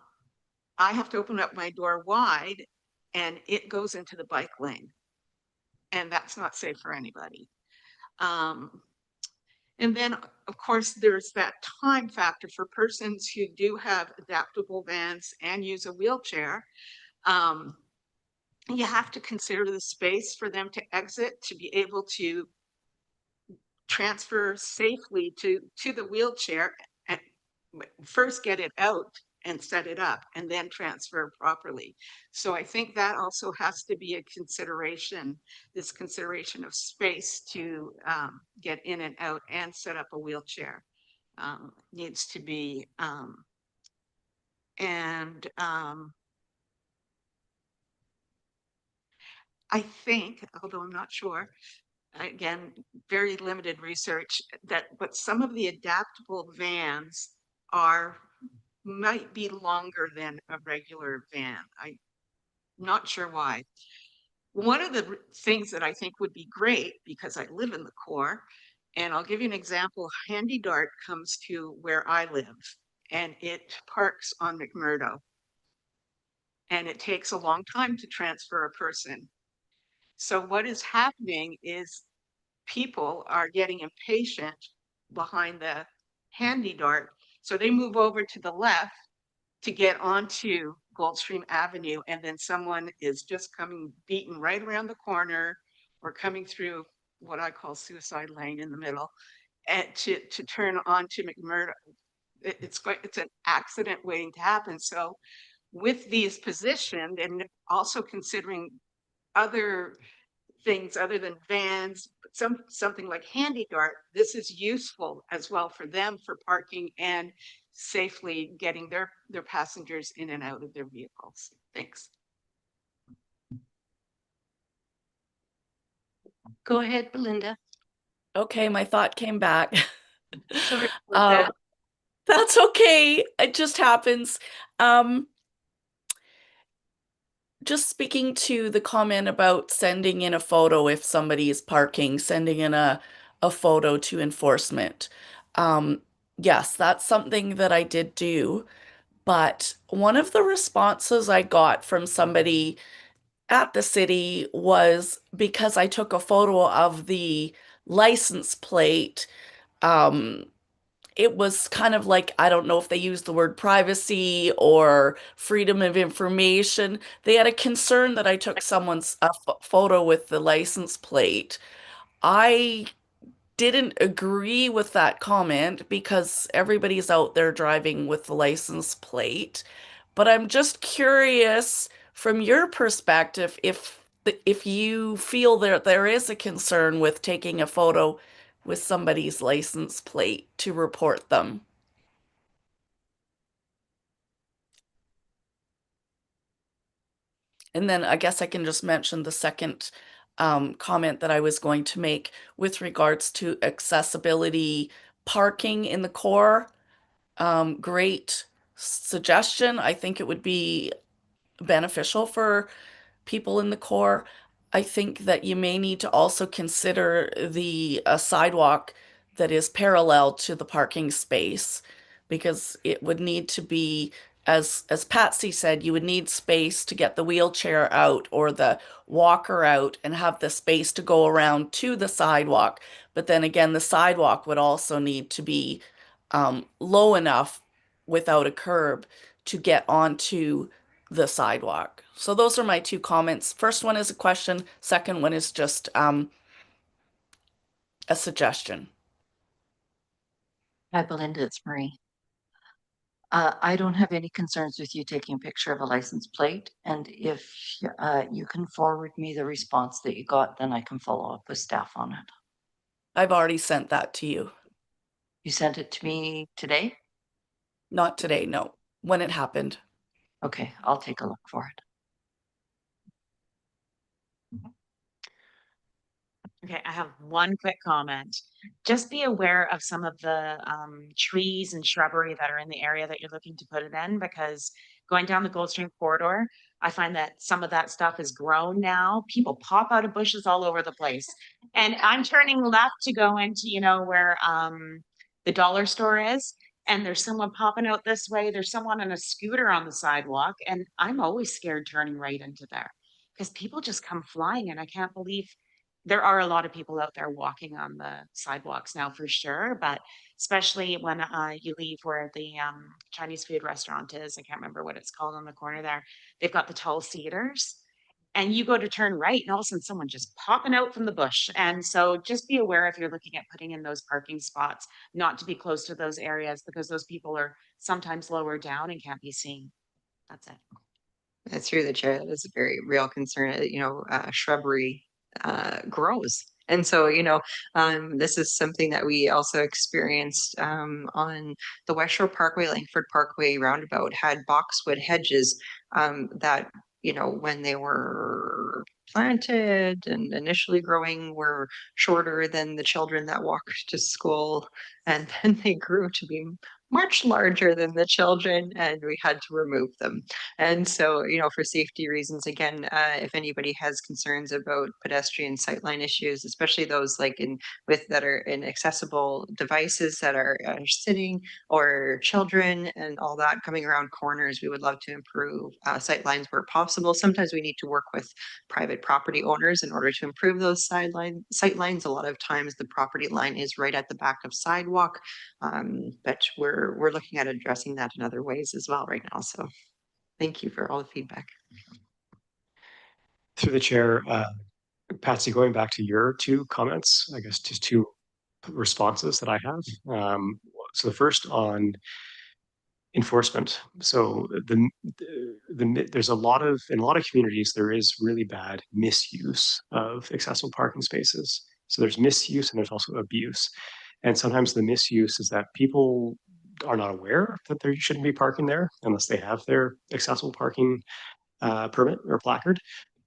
have to open up my door wide and it goes into the bike lane. And that's not safe for anybody. And then, of course, there's that time factor for persons who do have adaptable vans and use a wheelchair. You have to consider the space for them to exit, to be able to transfer safely to the wheelchair and first get it out and set it up and then transfer properly. So I think that also has to be a consideration, this consideration of space to get in and out and set up a wheelchair needs to be, I think, although I'm not sure, again, very limited research, but some of the adaptable vans might be longer than a regular van. I'm not sure why. One of the things that I think would be great, because I live in the core, and I'll give you an example, Handy Dart comes to where I live and it parks on McMurdo. And it takes a long time to transfer a person. So what is happening is people are getting impatient behind the Handy Dart. So they move over to the left to get onto Goldstream Avenue, and then someone is just coming beaten right around the corner or coming through what I call Suicide Lane in the middle and to turn onto McMurdo. It's an accident waiting to happen. So with these positioned and also considering other things other than vans, something like Handy Dart, this is useful as well for them for parking and safely getting their passengers in and out of their vehicles. Thanks. Go ahead, Belinda. Okay, my thought came back. Sorry about that. That's okay. It just happens. Um, just speaking to the comment about sending in a photo if somebody is parking, sending in a photo to enforcement. Yes, that's something that I did do. But one of the responses I got from somebody at the city was because I took a photo of the license plate. Um, it was kind of like, I don't know if they used the word privacy or freedom of information. They had a concern that I took someone's photo with the license plate. I didn't agree with that comment because everybody's out there driving with the license plate. But I'm just curious from your perspective if you feel there is a concern with taking a photo with somebody's license plate to report them. And then I guess I can just mention the second comment that I was going to make with regards to accessibility parking in the core. Great suggestion. I think it would be beneficial for people in the core. I think that you may need to also consider the sidewalk that is parallel to the parking space because it would need to be, as Patsy said, you would need space to get the wheelchair out or the walker out and have the space to go around to the sidewalk. But then again, the sidewalk would also need to be low enough without a curb to get onto the sidewalk. So those are my two comments. First one is a question. Second one is just a suggestion. Hi, Belinda, it's Marie. I don't have any concerns with you taking a picture of a license plate. And if you can forward me the response that you got, then I can follow up with staff on it. I've already sent that to you. You sent it to me today? Not today, no. When it happened. Okay, I'll take a look for it. Okay, I have one quick comment. Just be aware of some of the trees and shrubbery that are in the area that you're looking to put it in, because going down the Goldstream corridor, I find that some of that stuff is grown now. People pop out of bushes all over the place. And I'm turning left to go into, where the dollar store is. And there's someone popping out this way. There's someone on a scooter on the sidewalk. And I'm always scared turning right into there because people just come flying. And I can't believe there are a lot of people out there walking on the sidewalks now for sure, but especially when you leave where the Chinese food restaurant is. I can't remember what it's called on the corner there. They've got the tall cedars and you go to turn right and all of a sudden someone just popping out from the bush. And so just be aware if you're looking at putting in those parking spots, not to be close to those areas because those people are sometimes lower down and can't be seen. That's it. That's through the chair. That is a very real concern. Shrubbery grows. And so, this is something that we also experienced on the West Shore Parkway, Langford Parkway roundabout had boxwood hedges that, when they were planted and initially growing were shorter than the children that walked to school. And then they grew to be much larger than the children, and we had to remove them. And so, for safety reasons, again, if anybody has concerns about pedestrian sightline issues, especially those that are in accessible devices that are sitting, or children and all that coming around corners, we would love to improve sightlines where possible. Sometimes we need to work with private property owners in order to improve those sightlines. A lot of times the property line is right at the back of sidewalk, but we're looking at addressing that in other ways as well right now. So thank you for all the feedback. Through the chair, Patsy, going back to your two comments, I guess just two responses that I have. So the first on enforcement. So there's in a lot of communities, there is really bad misuse of accessible parking spaces. So there's misuse and there's also abuse. And sometimes the misuse is that people are not aware that they shouldn't be parking there unless they have their accessible parking permit or placard.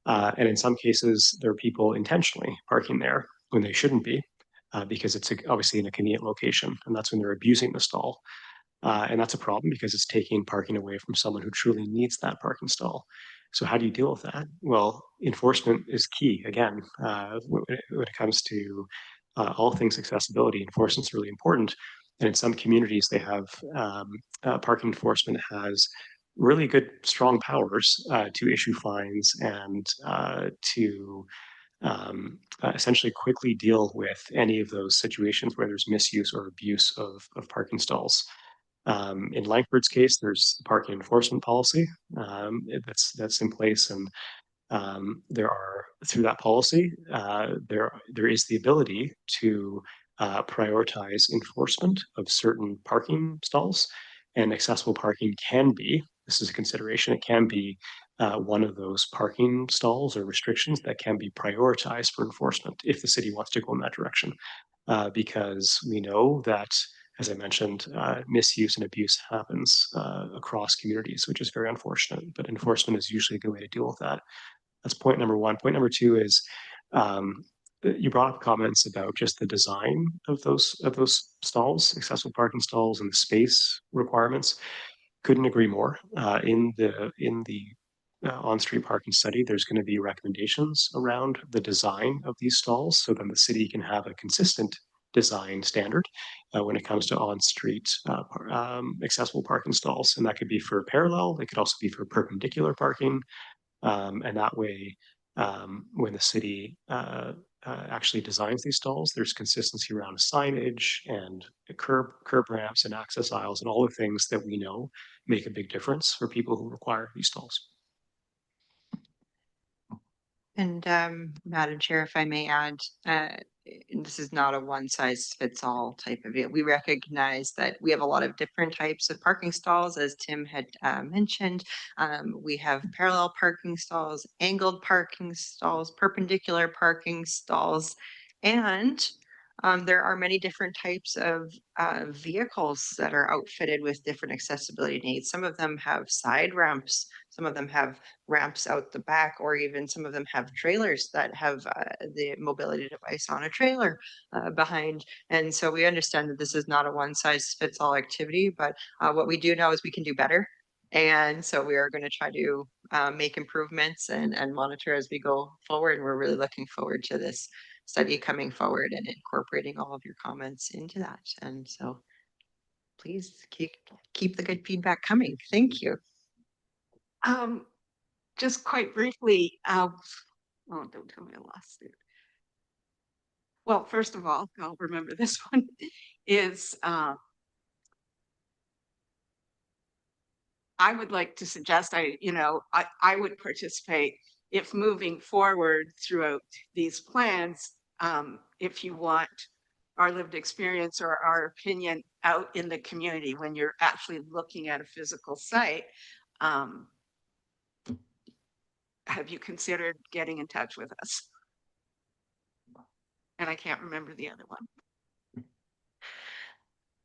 And in some cases, there are people intentionally parking there when they shouldn't be, because it's obviously in a convenient location, and that's when they're abusing the stall. And that's a problem because it's taking parking away from someone who truly needs that parking stall. So how do you deal with that? Well, enforcement is key. Again, when it comes to all things accessibility, enforcement is really important. And in some communities, they have parking enforcement has really good, strong powers to issue fines and to essentially quickly deal with any of those situations where there's misuse or abuse of parking stalls. In Langford's case, there's the parking enforcement policy that's in place, and there are, through that policy, there is the ability to prioritize enforcement of certain parking stalls, and accessible parking can be, this is a consideration, it can be one of those parking stalls or restrictions that can be prioritized for enforcement if the city wants to go in that direction, because we know that, as I mentioned, misuse and abuse happens across communities, which is very unfortunate, but enforcement is usually a good way to deal with that. That's point number one. Point number two is you brought up comments about just the design of those stalls, accessible parking stalls, and the space requirements. Couldn't agree more. In the on-street parking study, there's going to be recommendations around the design of these stalls, so then the city can have a consistent design standard when it comes to on-street accessible parking stalls, and that could be for parallel. It could also be for perpendicular parking. And that way, when the city actually designs these stalls, there's consistency around signage and curb ramps and access aisles and all the things that we know make a big difference for people who require these stalls. And Madam Chair, if I may add, this is not a one size fits all type of deal. We recognize that we have a lot of different types of parking stalls, as Tim had mentioned. We have parallel parking stalls, angled parking stalls, perpendicular parking stalls, and there are many different types of vehicles that are outfitted with different accessibility needs. Some of them have side ramps, some of them have ramps out the back, or even some of them have trailers that have the mobility device on a trailer behind. And so we understand that this is not a one size fits all activity, but what we do know is we can do better. And so we are going to try to make improvements and monitor as we go forward. And we're really looking forward to this study coming forward and incorporating all of your comments into that. And so please keep the good feedback coming. Thank you. Just quite briefly, oh, don't tell me I lost it. Well, first of all, I'll remember this one is I would like to suggest I would participate if moving forward throughout these plans, if you want our lived experience or our opinion out in the community when you're actually looking at a physical site, have you considered getting in touch with us? And I can't remember the other one.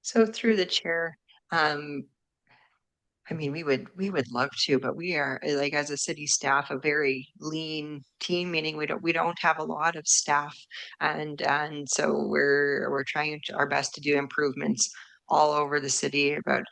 So through the chair, I mean, we would love to, but we are like as a city staff a very lean team, meaning we don't have a lot of staff, and so we're trying our best to do improvements all over the city. But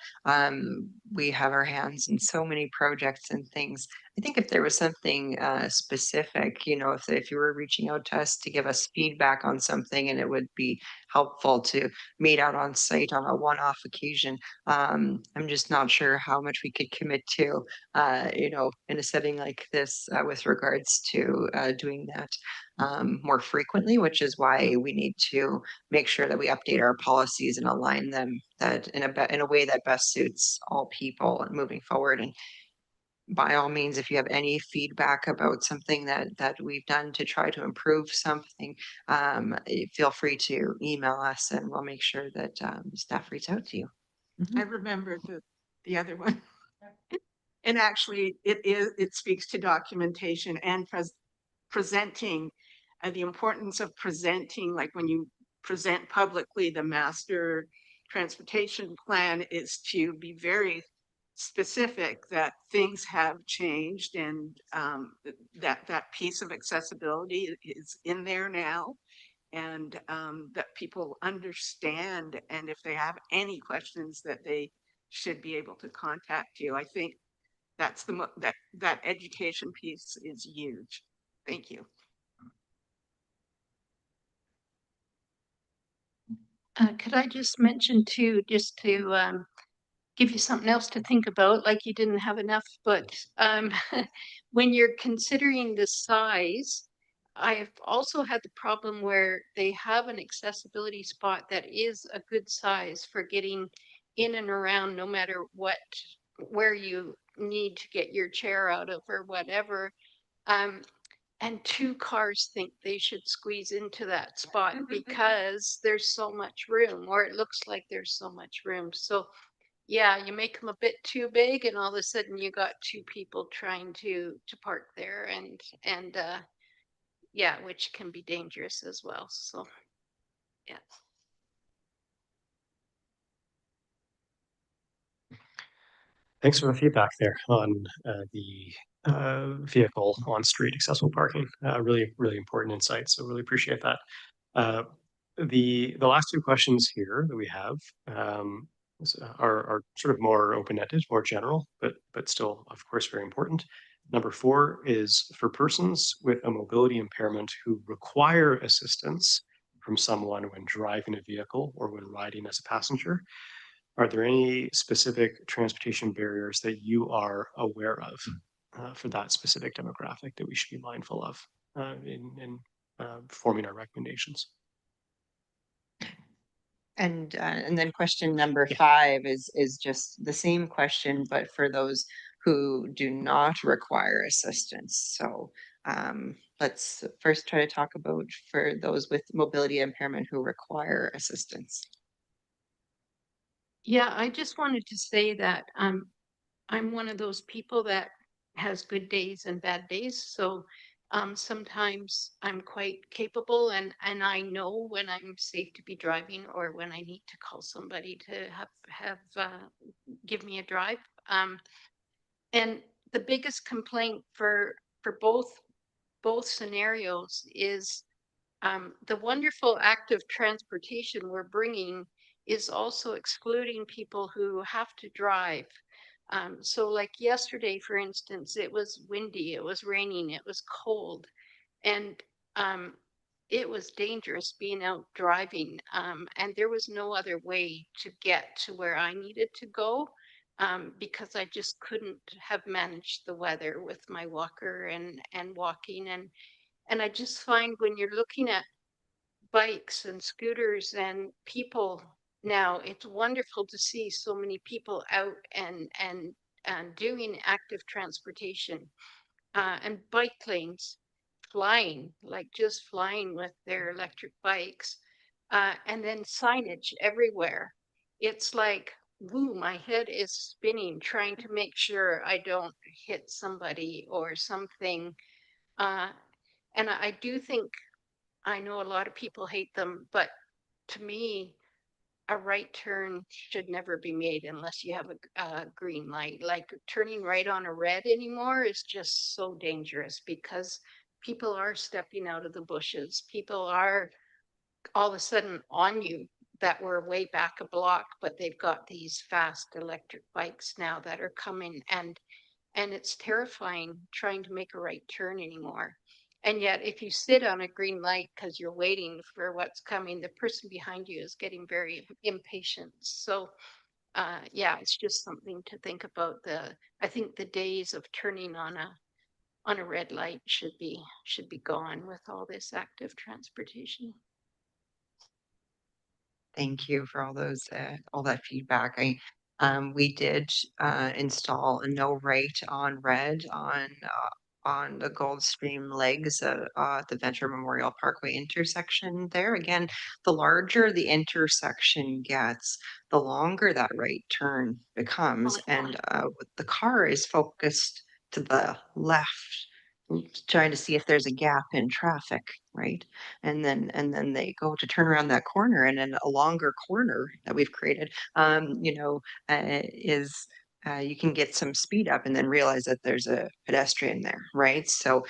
we have our hands in so many projects and things. I think if there was something specific, if you were reaching out to us to give us feedback on something, and it would be helpful to meet out on site on a one-off occasion. I'm just not sure how much we could commit to, in a setting like this with regards to doing that more frequently, which is why we need to make sure that we update our policies and align them that in a way that best suits all people and moving forward. And by all means, if you have any feedback about something that we've done to try to improve something, feel free to email us and we'll make sure that staff reach out to you. I remember the other one. And actually, it speaks to documentation and presenting, the importance of presenting, like when you present publicly the master transportation plan, is to be very specific that things have changed, and that piece of accessibility is in there now, and that people understand, and if they have any questions that they should be able to contact you. I think that's that education piece is huge. Thank you. Could I just mention too, just to give you something else to think about, like you didn't have enough, but when you're considering the size, I've also had the problem where they have an accessibility spot that is a good size for getting in and around, no matter where you need to get your chair out of or whatever. And two cars think they should squeeze into that spot because there's so much room, or it looks like there's so much room. So yeah, you make them a bit too big and all of a sudden you got two people trying to park there, and yeah, which can be dangerous as well. So yeah. Thanks for the feedback there on the vehicle on street accessible parking. Really, really important insights. So really appreciate that. Uh, the last two questions here that we have are sort of more open-ended, more general, but still, of course, very important. Number 4 is for persons with a mobility impairment who require assistance from someone when driving a vehicle or when riding as a passenger. Are there any specific transportation barriers that you are aware of for that specific demographic that we should be mindful of in forming our recommendations? And then question number 5 is just the same question, but for those who do not require assistance. So let's first try to talk about for those with mobility impairment who require assistance. Yeah, I just wanted to say that I'm one of those people that has good days and bad days. So sometimes I'm quite capable, and I know when I'm safe to be driving or when I need to call somebody to have give me a drive. And the biggest complaint for both scenarios is the wonderful active transportation we're bringing is also excluding people who have to drive. So like yesterday, for instance, it was windy, it was raining, it was cold, and it was dangerous being out driving. And there was no other way to get to where I needed to go, because I just couldn't have managed the weather with my walker and walking. And I just find when you're looking at bikes and scooters and people now, it's wonderful to see so many people out and doing active transportation. and bike lanes flying, like just flying with their electric bikes, and then signage everywhere. It's like, woo, my head is spinning trying to make sure I don't hit somebody or something. And I do think, I know a lot of people hate them, but to me, a right turn should never be made unless you have a green light. Like turning right on a red anymore is just so dangerous because people are stepping out of the bushes. People are all of a sudden on you that were way back a block, but they've got these fast electric bikes now that are coming, and it's terrifying trying to make a right turn anymore. And yet, if you sit on a green light because you're waiting for what's coming, the person behind you is getting very impatient. So, yeah, it's just something to think about. I think the days of turning on a red light should be gone with all this active transportation. Thank you for all that feedback. We did install a no rate on red on the Goldstream legs at the Venture Memorial Parkway intersection there. Again, the larger the intersection gets, the longer that right turn becomes, and the car is focused to the left, trying to see if there's a gap in traffic, right? And then they go to turn around that corner, and then a longer corner that we've created, is you can get some speed up and then realize that there's a pedestrian there, right? So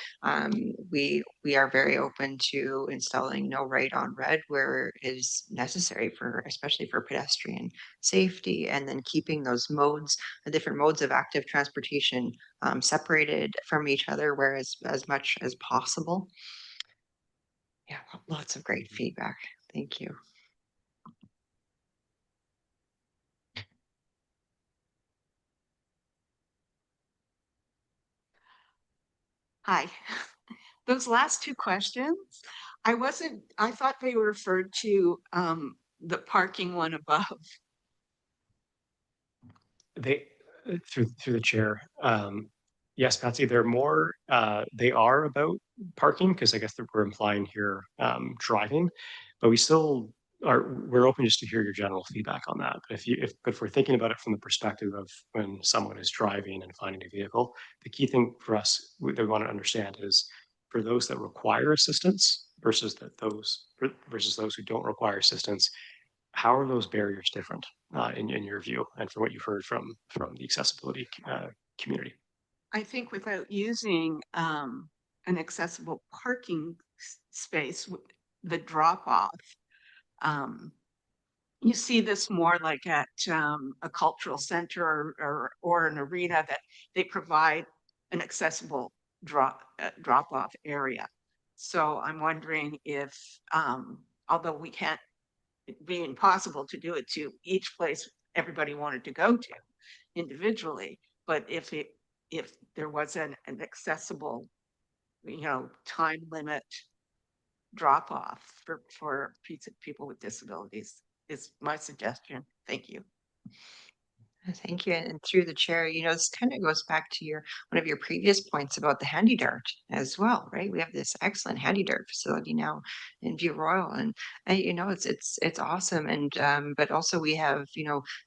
we are very open to installing no right on red where it is necessary for, especially for pedestrian safety, and then keeping those modes, the different modes of active transportation, separated from each other where as much as possible. Yeah, lots of great feedback. Thank you. Hi. Those last two questions, I thought they referred to the parking one above. They through the chair. Yes, Patsy, they're more they are about parking because I guess that we're implying here driving, but we're open just to hear your general feedback on that. But if we're thinking about it from the perspective of when someone is driving and finding a vehicle, the key thing for us that we want to understand is for those that require assistance versus those who don't require assistance, how are those barriers different in your view and from what you've heard from the accessibility community? I think without using an accessible parking space, the drop off, you see this more like at a cultural center or an arena that they provide an accessible drop off area. So I'm wondering if, although we can't, it'd be impossible to do it to each place everybody wanted to go to individually, but if there was an accessible, time limit drop off for people with disabilities is my suggestion. Thank you. Thank you. And through the chair, this kind of goes back to one of your previous points about the handy dart as well, right? We have this excellent handy dart facility now in View Royal, and it's awesome. And but also we have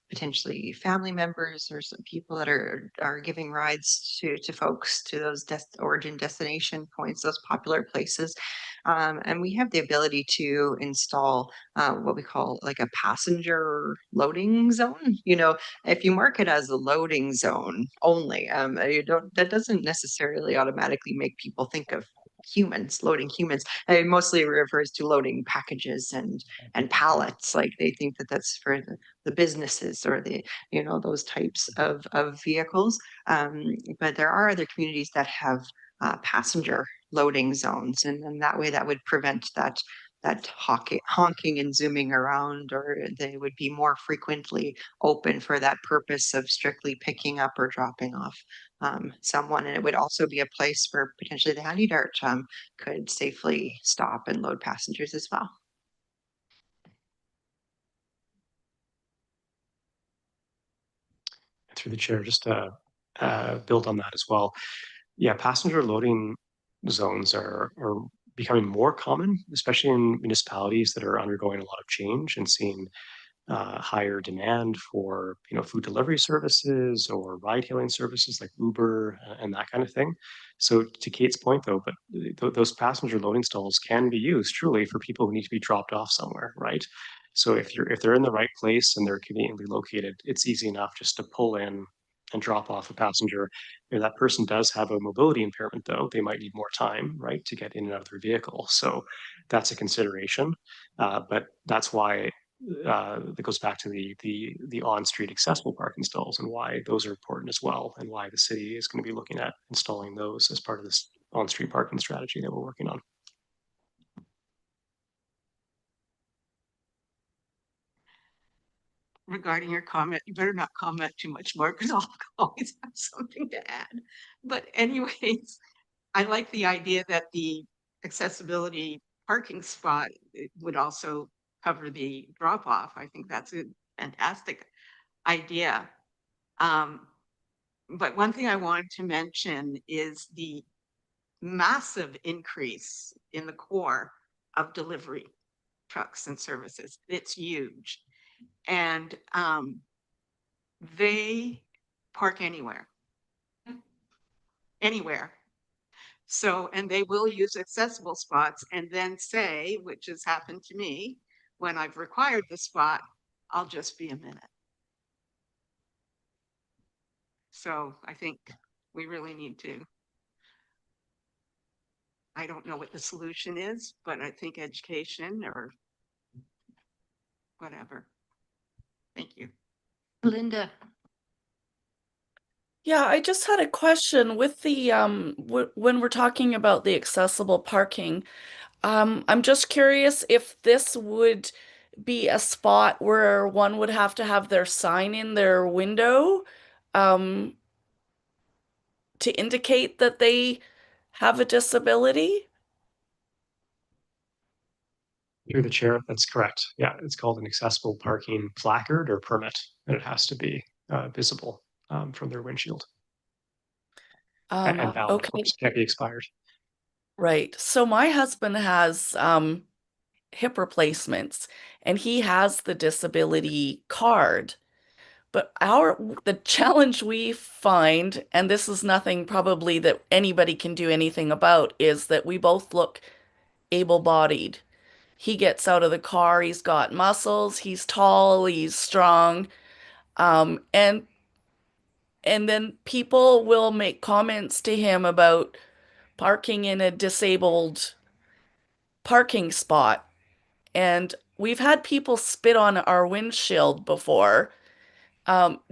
potentially family members or some people that are giving rides to folks to those origin destination points, those popular places, and we have the ability to install what we call like a passenger loading zone. If you mark it as a loading zone only, that doesn't necessarily automatically make people think of loading humans. It mostly refers to loading packages and pallets. Like they think that that's for the businesses or those types of vehicles. But there are other communities that have passenger loading zones, and that way that would prevent that honking and zooming around, or they would be more frequently open for that purpose of strictly picking up or dropping off someone. And it would also be a place where potentially the handy dart could safely stop and load passengers as well. Through the chair, just to build on that as well. Yeah, passenger loading zones are becoming more common, especially in municipalities that are undergoing a lot of change and seeing higher demand for food delivery services or ride hailing services like Uber and that kind of thing. So to Kate's point though, but those passenger loading stalls can be used truly for people who need to be dropped off somewhere, right? So if they're in the right place and they're conveniently located, it's easy enough just to pull in and drop off a passenger. If that person does have a mobility impairment though, they might need more time, right, to get in and out of their vehicle. So that's a consideration. But that's why that goes back to the on-street accessible parking stalls and why those are important as well, and why the city is going to be looking at installing those as part of this on-street parking strategy that we're working on. Regarding your comment, you better not comment too much more because I'll always have something to add. But anyways, I like the idea that the accessibility parking spot would also cover the drop off. I think that's a fantastic idea. But one thing I wanted to mention is the massive increase in the core of delivery trucks and services. It's huge. And they park anywhere. So, and they will use accessible spots and then say, which has happened to me, when I've required the spot, I'll just be a minute. So I think we really need to, I don't know what the solution is, but I think education or whatever. Thank you. Linda. Yeah, I just had a question with the when we're talking about the accessible parking. I'm just curious if this would be a spot where one would have to have their sign in their window, um, to indicate that they have a disability. Through the chair, that's correct. Yeah, it's called an accessible parking placard or permit, and it has to be visible from their windshield and valid, of Okay, course, can't be expired. right. So my husband has hip replacements and he has the disability card. But the challenge we find, and this is nothing probably that anybody can do anything about, is that we both look able-bodied. He gets out of the car, he's got muscles, he's tall, he's strong, and then people will make comments to him about parking in a disabled parking spot. And we've had people spit on our windshield before,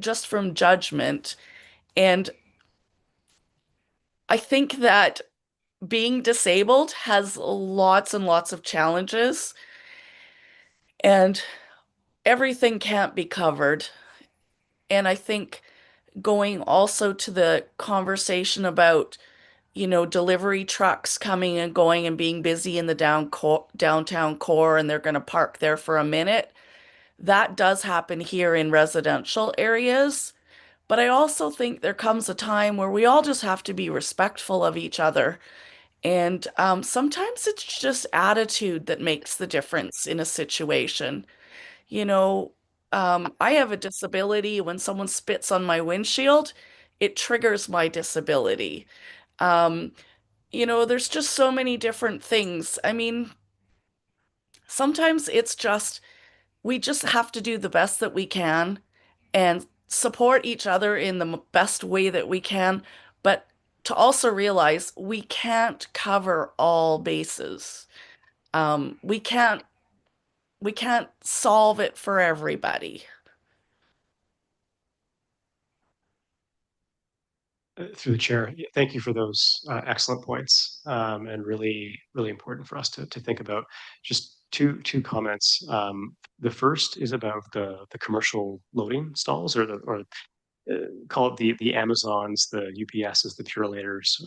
just from judgment. And I think that being disabled has lots and lots of challenges, and everything can't be covered. And I think going also to the conversation about, delivery trucks coming and going and being busy in the downtown core, and they're going to park there for a minute. That does happen here in residential areas. But I also think there comes a time where we all just have to be respectful of each other. And sometimes it's just attitude that makes the difference in a situation. You know, I have a disability. When someone spits on my windshield, it triggers my disability. Um, there's just so many different things. I mean, sometimes it's just, we just have to do the best that we can and support each other in the best way that we can, but to also realize we can't cover all bases. We can't solve it for everybody. Through the chair, thank you for those excellent points, and really, really important for us to think about. Just two comments. The first is about the commercial loading stalls, or call it the Amazons, the UPSs, the Purelators,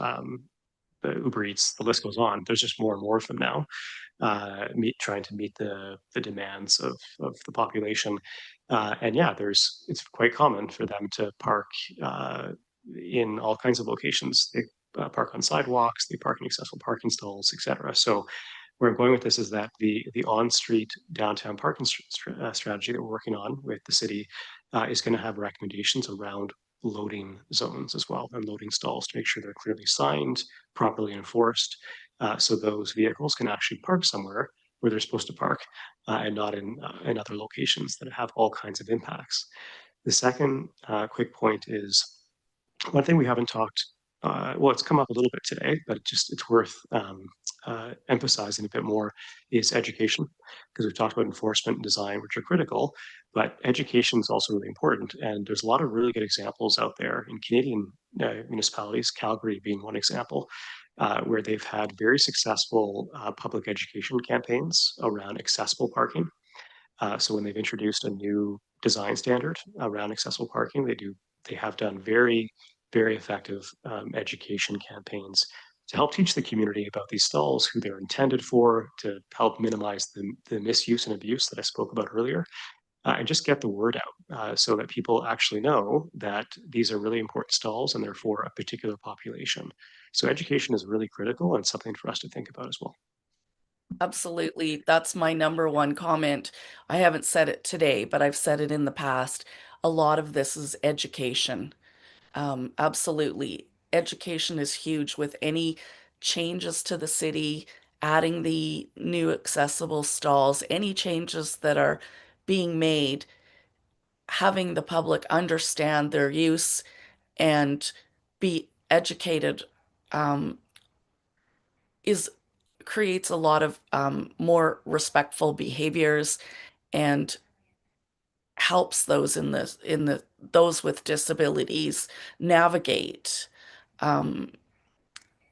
the Uber Eats. The list goes on. There's just more and more of them now, trying to meet the demands of the population. And yeah, it's quite common for them to park in all kinds of locations. They park on sidewalks, they park in accessible parking stalls, etc. So where I'm going with this is that the on-street downtown parking strategy that we're working on with the city is going to have recommendations around loading zones as well, and loading stalls to make sure they're clearly signed, properly enforced, so those vehicles can actually park somewhere where they're supposed to park, and not in other locations that have all kinds of impacts. The second quick point is one thing we haven't talked, well, it's come up a little bit today, but it's worth emphasizing a bit more, is education, because we've talked about enforcement and design, which are critical, but education is also really important. And there's a lot of really good examples out there in Canadian municipalities, Calgary being one example, where they've had very successful public education campaigns around accessible parking. So when they've introduced a new design standard around accessible parking, they have done very, very effective education campaigns to help teach the community about these stalls, who they're intended for, to help minimize the misuse and abuse that I spoke about earlier, and just get the word out so that people actually know that these are really important stalls and they're for a particular population. So education is really critical and something for us to think about as well. Absolutely. That's my number one comment. I haven't said it today, but I've said it in the past. A lot of this is education. Absolutely. Education is huge with any changes to the city, adding the new accessible stalls, any changes that are being made, having the public understand their use and be educated um, is creates a lot of more respectful behaviors and helps those in the those with disabilities navigate um,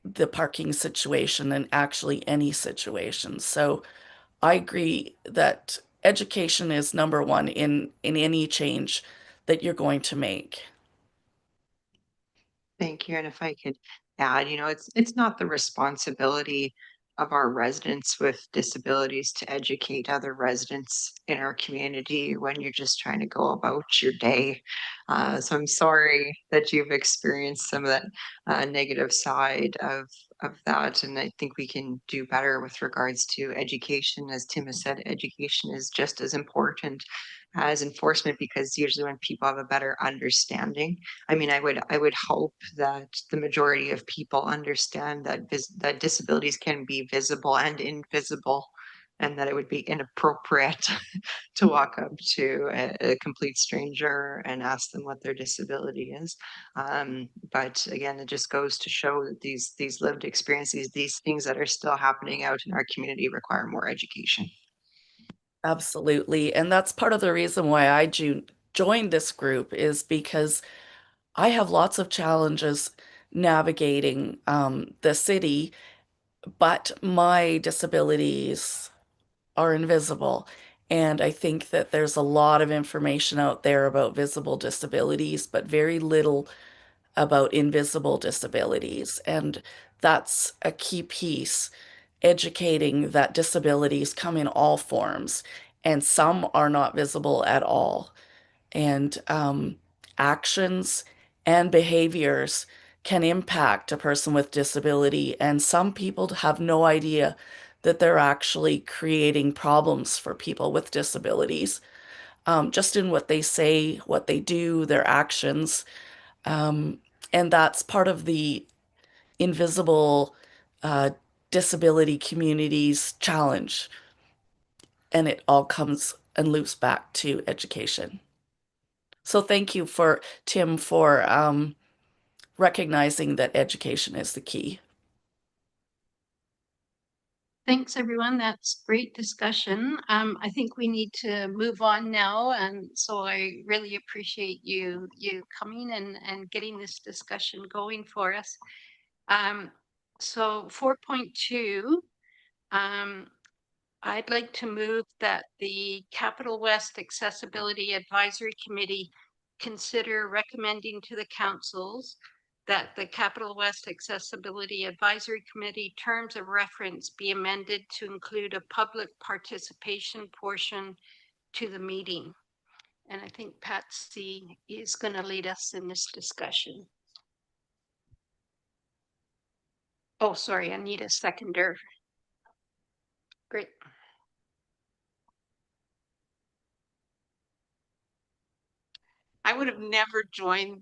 the parking situation and actually any situation. So I agree that education is number one in any change that you're going to make. Thank you. And if I could add, it's not the responsibility of our residents with disabilities to educate other residents in our community when you're just trying to go about your day. So I'm sorry that you've experienced some of that negative side of that. And I think we can do better with regards to education. As Tim has said, education is just as important as enforcement, because usually when people have a better understanding, I mean, I would hope that the majority of people understand that that disabilities can be visible and invisible, and that it would be inappropriate to walk up to a complete stranger and ask them what their disability is. But again, it just goes to show that these lived experiences, these things that are still happening out in our community, require more education. Absolutely. And that's part of the reason why I joined this group, is because I have lots of challenges navigating the city, but my disabilities are invisible. And I think that there's a lot of information out there about visible disabilities, but very little about invisible disabilities. And that's a key piece, educating that disabilities come in all forms, and some are not visible at all. And actions and behaviors can impact a person with disability, and some people have no idea that they're actually creating problems for people with disabilities, just in what they say, what they do, their actions. Um, and that's part of the invisible uh, disability community's challenge. And it all comes and loops back to education. So thank you for Tim for recognizing that education is the key. Thanks, everyone. That's great discussion. I think we need to move on now, and so I really appreciate you coming and getting this discussion going for us. So 4.2, I'd like to move that the Capital West Accessibility Advisory Committee consider recommending to the councils that the Capital West Accessibility Advisory Committee terms of reference be amended to include a public participation portion to the meeting. And I think Patsy is going to lead us in this discussion. Oh, sorry, I need a seconder. Great. I would have never joined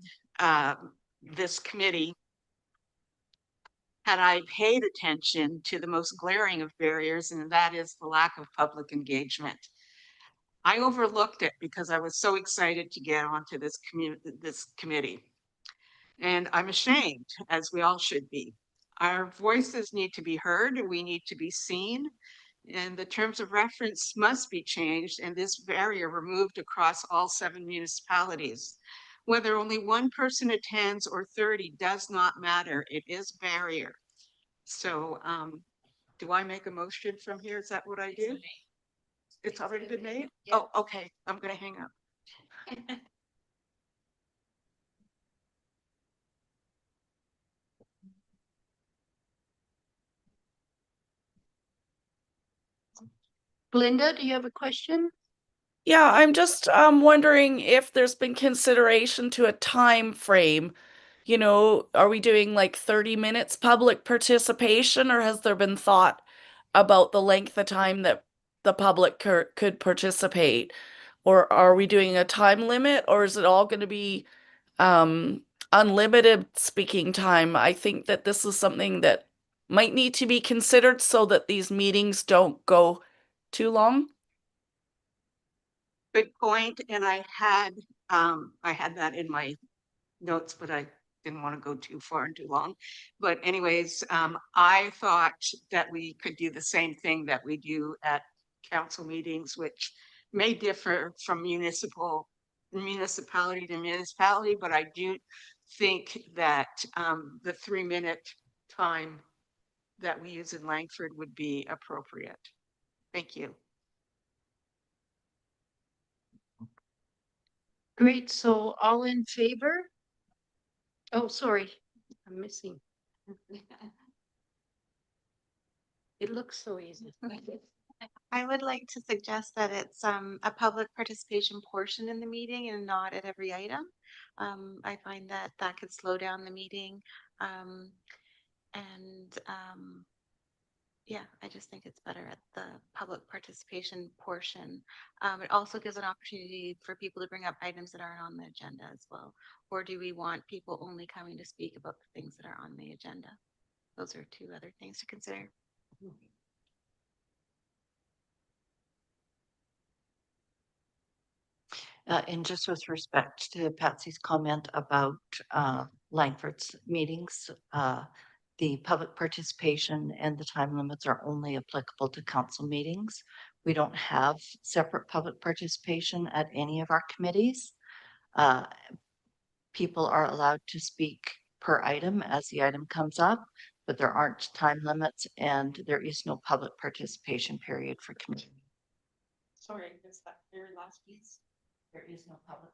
this committee had I paid attention to the most glaring of barriers, and that is the lack of public engagement. I overlooked it because I was so excited to get onto this committee. And I'm ashamed, as we all should be. Our voices need to be heard, we need to be seen, and the terms of reference must be changed and this barrier removed across all 7 municipalities. Whether only one person attends or 30 does not matter, it is barrier. So do I make a motion from here? Is that what I do? It's already been made? Oh, okay, I'm gonna hang up. Glinda, do you have a question? Yeah, I'm just wondering if there's been consideration to a time frame. You know, are we doing like 30 minutes public participation, or has there been thought about the length of time that the public could participate? Or are we doing a time limit, or is it all going to be unlimited speaking time? I think that this is something that might need to be considered so that these meetings don't go too long. Good point. And I had that in my notes, but I didn't want to go too far and too long. But anyways, I thought that we could do the same thing that we do at council meetings, which may differ from municipality to municipality, but I do think that the 3-minute time that we use in Langford would be appropriate. Thank you. Great, so all in favor? Oh, sorry, I'm missing. It looks so easy. I would like to suggest that it's a public participation portion in the meeting and not at every item. I find that that could slow down the meeting. And yeah, I just think it's better at the public participation portion. It also gives an opportunity for people to bring up items that aren't on the agenda as well. Or do we want people only coming to speak about the things that are on the agenda? Those are 2 other things to consider. And just with respect to Patsy's comment about Langford's meetings, the public participation and the time limits are only applicable to council meetings. We don't have separate public participation at any of our committees. People are allowed to speak per item as the item comes up, but there aren't time limits and there is no public participation period for committee. Sorry, I missed that very last piece. There is no public.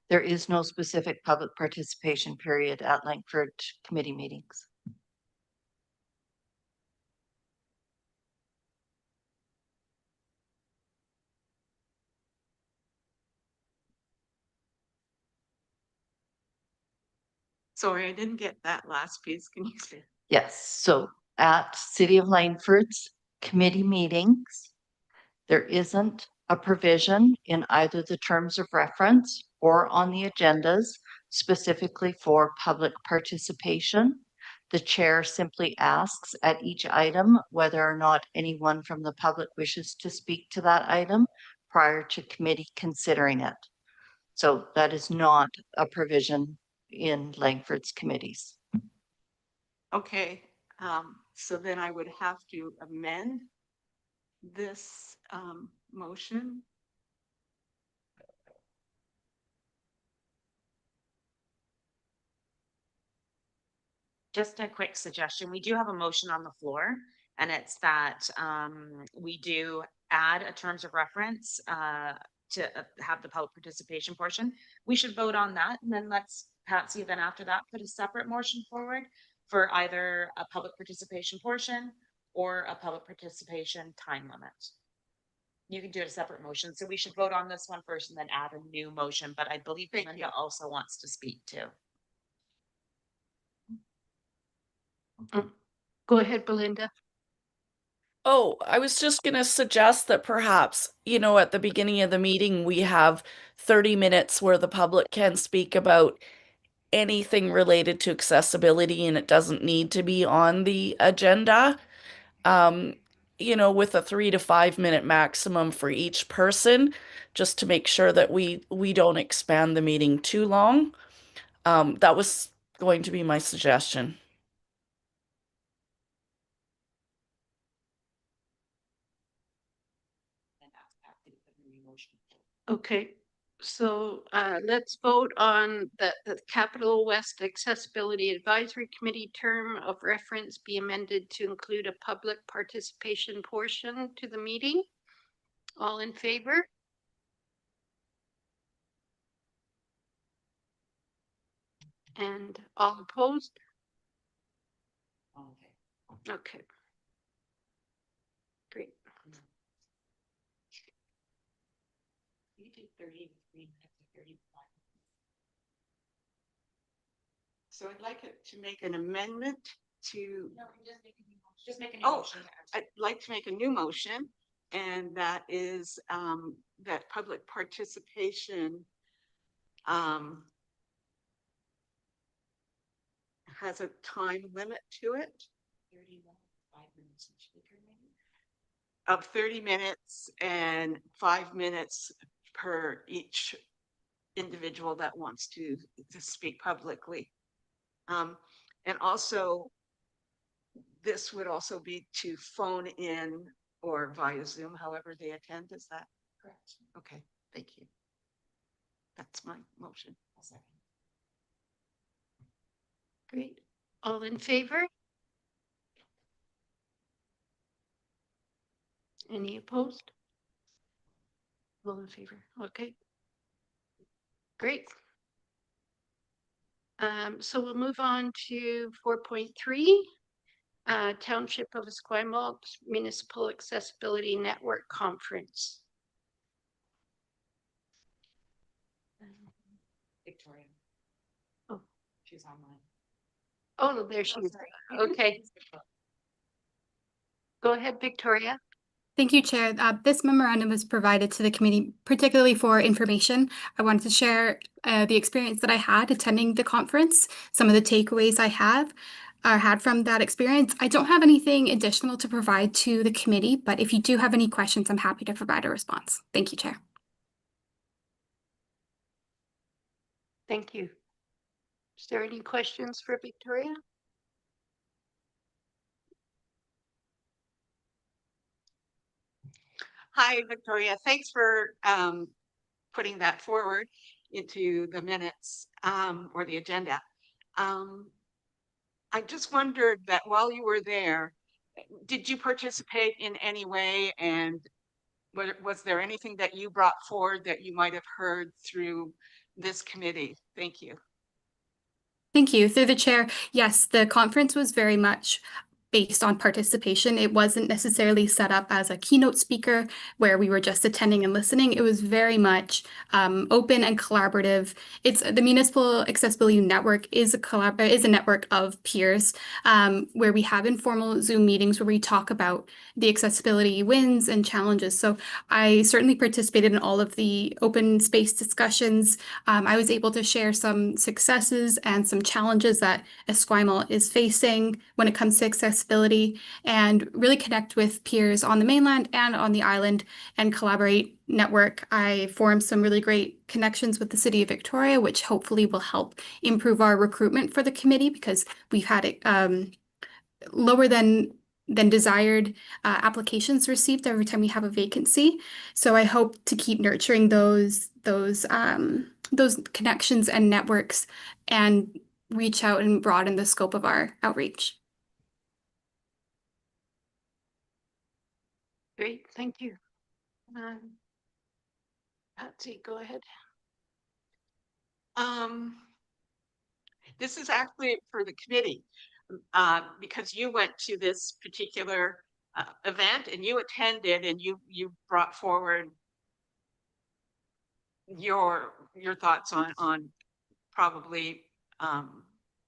There is no specific public participation period at Langford committee meetings. Sorry, I didn't get that last piece. Can you say? Yes, so at City of Langford's committee meetings, there isn't a provision in either the terms of reference or on the agendas specifically for public participation. The chair simply asks at each item whether or not anyone from the public wishes to speak to that item prior to committee considering it. So that is not a provision in Langford's committees. Okay, so then I would have to amend this motion. Just a quick suggestion. We do have a motion on the floor, and it's that we do add a terms of reference to have the public participation portion. We should vote on that, and then let's Patsy then after that put a separate motion forward for either a public participation portion or a public participation time limit. You can do a separate motion. So we should vote on this one first and then add a new motion, but I believe Thank you. Linda also wants to speak too. Go ahead, Belinda. Oh, I was just going to suggest that perhaps, at the beginning of the meeting, we have 30 minutes where the public can speak about anything related to accessibility and it doesn't need to be on the agenda. Um, with a 3 to 5 minute maximum for each person, just to make sure that we don't expand the meeting too long. That was going to be my suggestion. Okay, so let's vote on the Capital West Accessibility Advisory Committee term of reference be amended to include a public participation portion to the meeting. All in favor? And all opposed? Okay. Great. So I'd like it to make an amendment to, Just make a new Oh, motion. I'd like to make a new motion, and that is that public participation has a time limit to it of 30 minutes and 5 minutes per each individual that wants to speak publicly. And also, this would also be to phone in or via Zoom, however they attend. Is that correct? Okay, thank you. That's my motion. Great. All in favor? Any opposed? All in favor. Okay. Great. So we'll move on to 4.3, Township of Esquimalt Municipal Accessibility Network Conference. Victoria. Oh. She's online. Oh, there she is. Okay. Go ahead, Victoria. Thank you, Chair. This memorandum was provided to the committee particularly for information. I wanted to share the experience that I had attending the conference, some of the takeaways I had from that experience. I don't have anything additional to provide to the committee, but if you do have any questions, I'm happy to provide a response. Thank you, Chair. Thank you. Is there any questions for Victoria? Hi, Victoria. Thanks for putting that forward into the minutes or the agenda. I just wondered that while you were there, did you participate in any way? And was there anything that you brought forward that you might have heard through this committee? Thank you. Thank you. Through the chair, yes, the conference was very much based on participation. It wasn't necessarily set up as a keynote speaker where we were just attending and listening. It was very much open and collaborative. It's the Municipal Accessibility Network is a network of peers where we have informal Zoom meetings where we talk about the accessibility wins and challenges. So I certainly participated in all of the open space discussions. I was able to share some successes and some challenges that Esquimalt is facing when it comes to accessibility and really connect with peers on the mainland and on the island and collaborate, network. I formed some really great connections with the City of Victoria, which hopefully will help improve our recruitment for the committee because we've had it lower than desired applications received every time we have a vacancy. So I hope to keep nurturing those connections and networks and reach out and broaden the scope of our outreach. Great, thank you. Patsy, go ahead. This is actually for the committee because you went to this particular event and you attended and you brought forward your thoughts on probably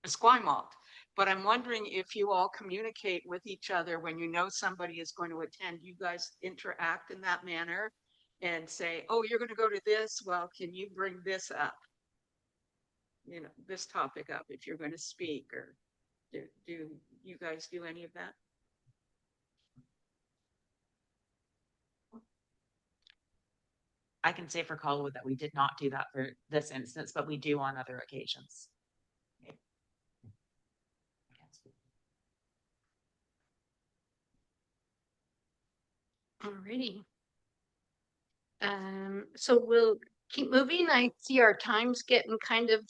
Esquimalt. But I'm wondering if you all communicate with each other when you know somebody is going to attend, you guys interact in that manner and say, oh, you're going to go to this. Well, can you bring this up? You know, this topic up if you're going to speak, or do you guys do any of that? I can say for Colwood that we did not do that for this instance, but we do on other occasions. Alrighty. So we'll keep moving. I see our time's getting kind of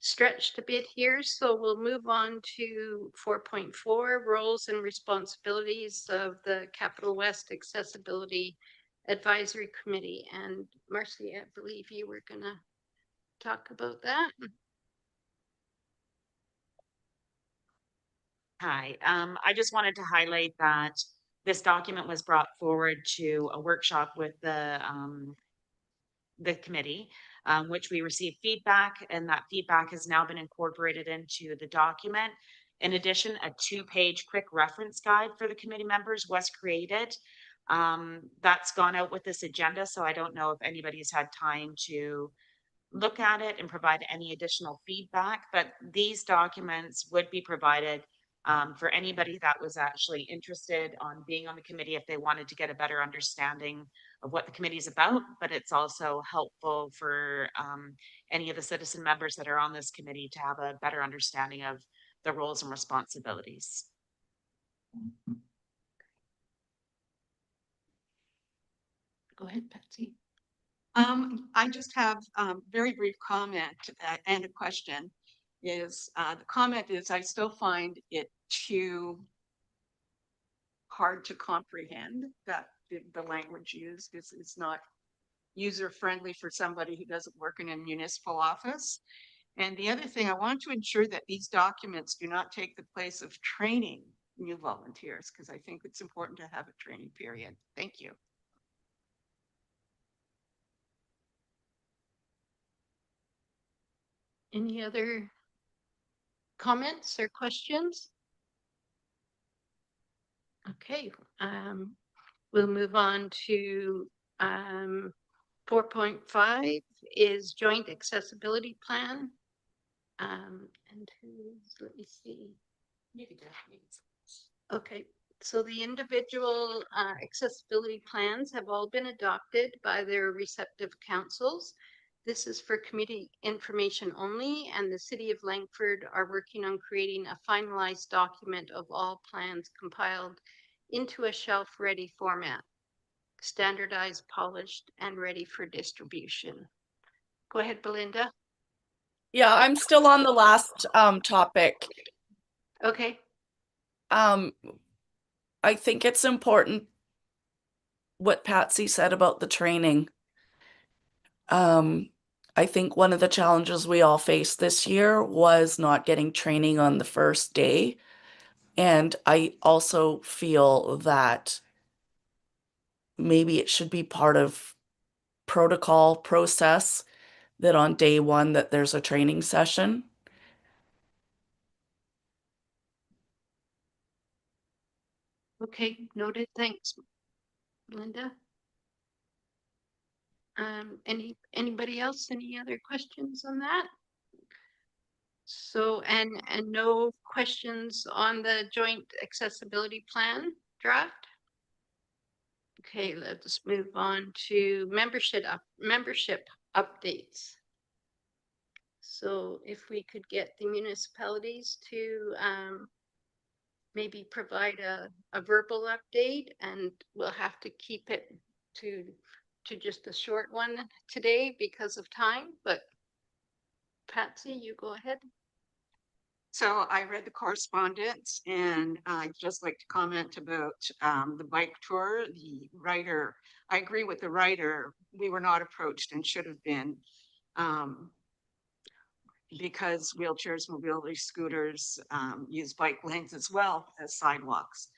stretched a bit here, so we'll move on to 4.4, roles and responsibilities of the Capital West Accessibility Advisory Committee. And Marcy, I believe you were gonna talk about that. Hi, I just wanted to highlight that this document was brought forward to a workshop with the committee, which we received feedback, and that feedback has now been incorporated into the document. In addition, a 2-page quick reference guide for the committee members was created. That's gone out with this agenda, so I don't know if anybody's had time to look at it and provide any additional feedback, but these documents would be provided for anybody that was actually interested on being on the committee if they wanted to get a better understanding of what the committee is about. But it's also helpful for any of the citizen members that are on this committee to have a better understanding of the roles and responsibilities. Go ahead, Patsy. I just have very brief comment and a question. Is the comment is I still find it too hard to comprehend that the language used is not user friendly for somebody who doesn't work in a municipal office. And the other thing, I want to ensure that these documents do not take the place of training new volunteers, because I think it's important to have a training period. Thank you. Any other comments or questions? Okay, we'll move on to 4.5 is joint accessibility plan. And who's, let me see. Okay, so the individual accessibility plans have all been adopted by their receptive councils. This is for committee information only, and the city of Langford are working on creating a finalized document of all plans compiled into a shelf-ready format, standardized, polished, and ready for distribution. Go ahead, Belinda. Yeah, I'm still on the last topic. Okay. I think it's important what Patsy said about the training. I think one of the challenges we all faced this year was not getting training on the first day. And I also feel that maybe it should be part of protocol process that on day one that there's a training session. Okay, noted. Thanks, Linda. Anybody else? Any other questions on that? So, and no questions on the joint accessibility plan draft? Okay, let's move on to membership updates. So if we could get the municipalities to maybe provide a verbal update, and we'll have to keep it to just a short one today because of time, but Patsy, you go ahead. So I read the correspondence, and I'd just like to comment about the bike tour. The writer, I agree with the writer, we were not approached and should have been, because wheelchairs, mobility scooters use bike lanes as well as sidewalks.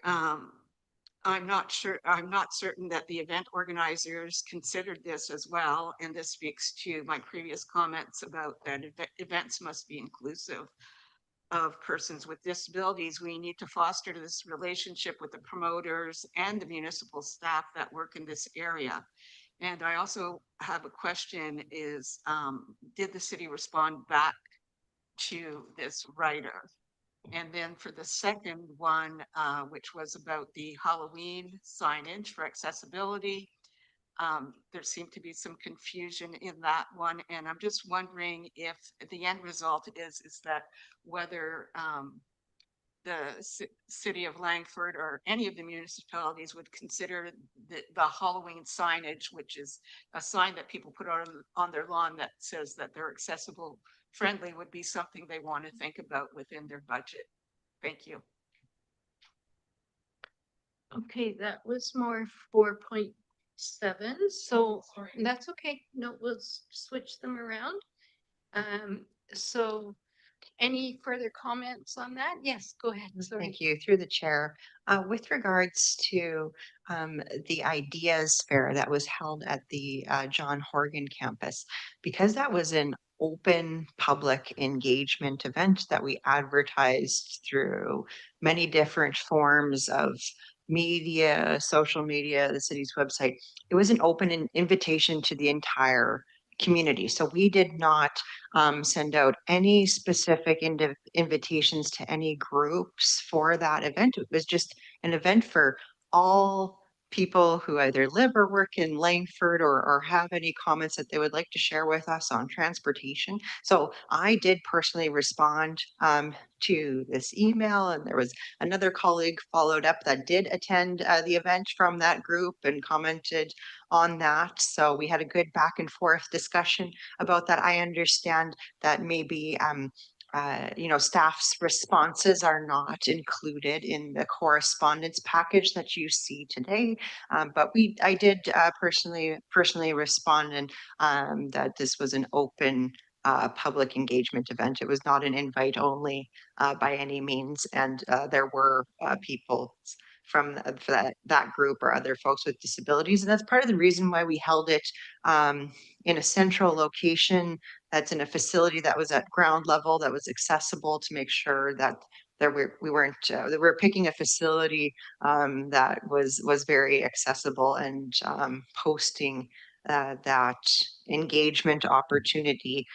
I'm not certain that the event organizers considered this as well. And this speaks to my previous comments about that events must be inclusive of persons with disabilities. We need to foster this relationship with the promoters and the municipal staff that work in this area. And I also have a question is, did the city respond back to this writer? And then for the second one, which was about the Halloween signage for accessibility, there seemed to be some confusion in that one. And I'm just wondering if the end result is that whether the city of Langford or any of the municipalities would consider the Halloween signage, which is a sign that people put on their lawn that says that they're accessible friendly, would be something they want to think about within their budget. Thank you. Okay, that was more 4.7. So that's okay. No, we'll switch them around. So any further comments on that? Yes, go ahead. Sorry. Thank you. Through the chair. With regards to the Ideas Fair that was held at the John Horgan campus, because that was an open public engagement event that we advertised through many different forms of media, social media, the city's website. It was an open invitation to the entire community. So we did not send out any specific invitations to any groups for that event. It was just an event for all people who either live or work in Langford or have any comments that they would like to share with us on transportation. So I did personally respond to this email, and there was another colleague followed up that did attend the event from that group and commented on that. So we had a good back and forth discussion about that. I understand that maybe staff's responses are not included in the correspondence package that you see today. But I did personally respond, and that this was an open public engagement event. It was not an invite only by any means, and there were people from that group or other folks with disabilities, and that's part of the reason why we held it in a central location that's in a facility that was at ground level, that was accessible, to make sure that we were picking a facility that was very accessible, and posting that engagement opportunity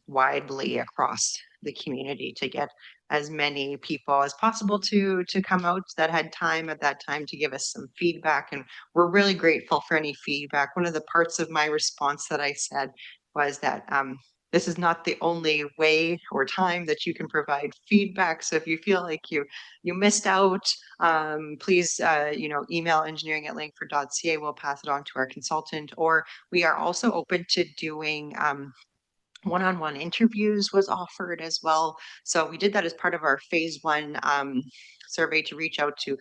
widely across the community to get as many people as possible to come out that had time at that time to give us some feedback. And we're really grateful for any feedback. One of the parts of my response that I said was that this is not the only way or time that you can provide feedback. So if you feel like you missed out, please email engineering@langford.ca. We'll pass it on to our consultant. Or we are also open to doing one-on-one interviews was offered as well. So we did that as part of our phase 1 survey to reach out to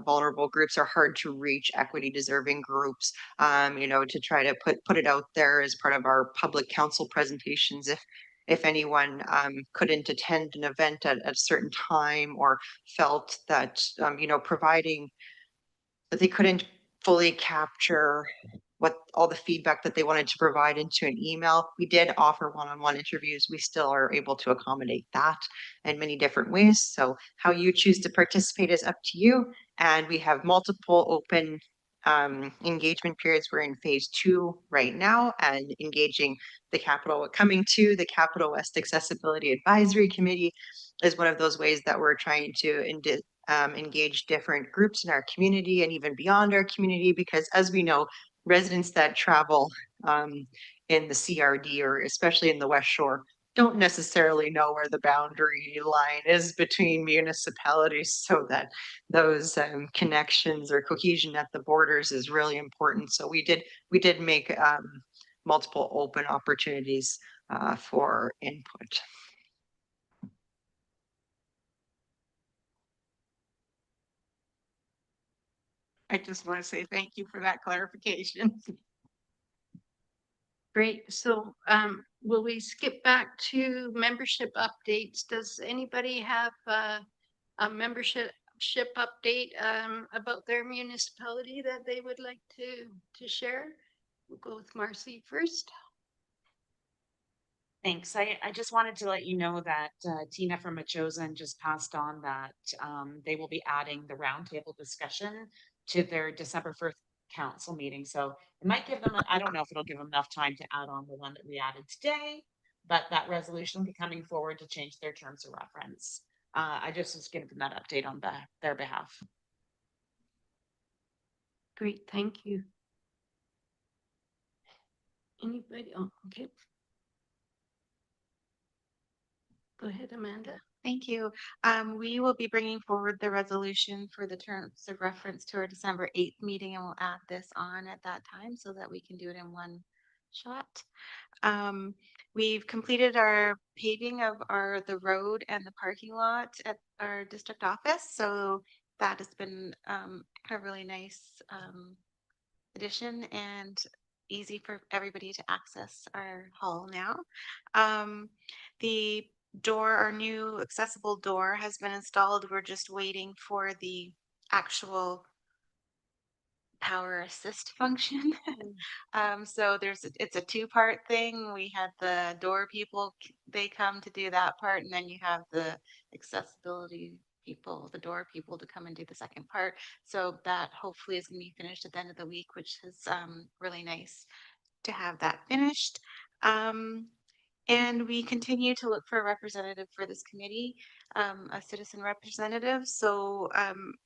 vulnerable groups or hard to reach equity deserving groups, to try to put it out there as part of our public council presentations. If anyone couldn't attend an event at a certain time, or felt that, providing that they couldn't fully capture what all the feedback that they wanted to provide into an email. We did offer one-on-one interviews. We still are able to accommodate that in many different ways. So how you choose to participate is up to you. And we have multiple open engagement periods. We're in phase 2 right now, and engaging the Coming to the Capital West Accessibility Advisory Committee is one of those ways that we're trying to engage different groups in our community and even beyond our community, because as we know, residents that travel in the CRD, or especially in the West Shore, don't necessarily know where the boundary line is between municipalities, so that those connections or cohesion at the borders is really important. So we did make multiple open opportunities for input. I just want to say thank you for that clarification. Great. So will we skip back to membership updates? Does anybody have a membership Township update about their municipality that they would like to share. We'll go with Marcy first. Thanks. I just wanted to let you know that Tina from Machosen just passed on that they will be adding the roundtable discussion to their December 1st council meeting. So it might give them, I don't know if it'll give them enough time to add on the one that we added today, but that resolution will be coming forward to change their terms of reference. I just was giving them that update on their behalf. Great, thank you. Anybody? Oh, okay. Go ahead, Amanda. Thank you. We will be bringing forward the resolution for the terms of reference to our December 8th meeting, and we'll add this on at that time so that we can do it in one shot. We've completed our paving of the road and the parking lot at our district office. So that has been kind of really nice addition and easy for everybody to access our hall now. The door, our new accessible door has been installed. We're just waiting for the actual power assist function. So it's a two-part thing. We had the door people, they come to do that part, and then you have the accessibility people, the door people, to come and do the second part. So that hopefully is going to be finished at the end of the week, which is really nice to have that finished. And we continue to look for a representative for this committee, a citizen representative. So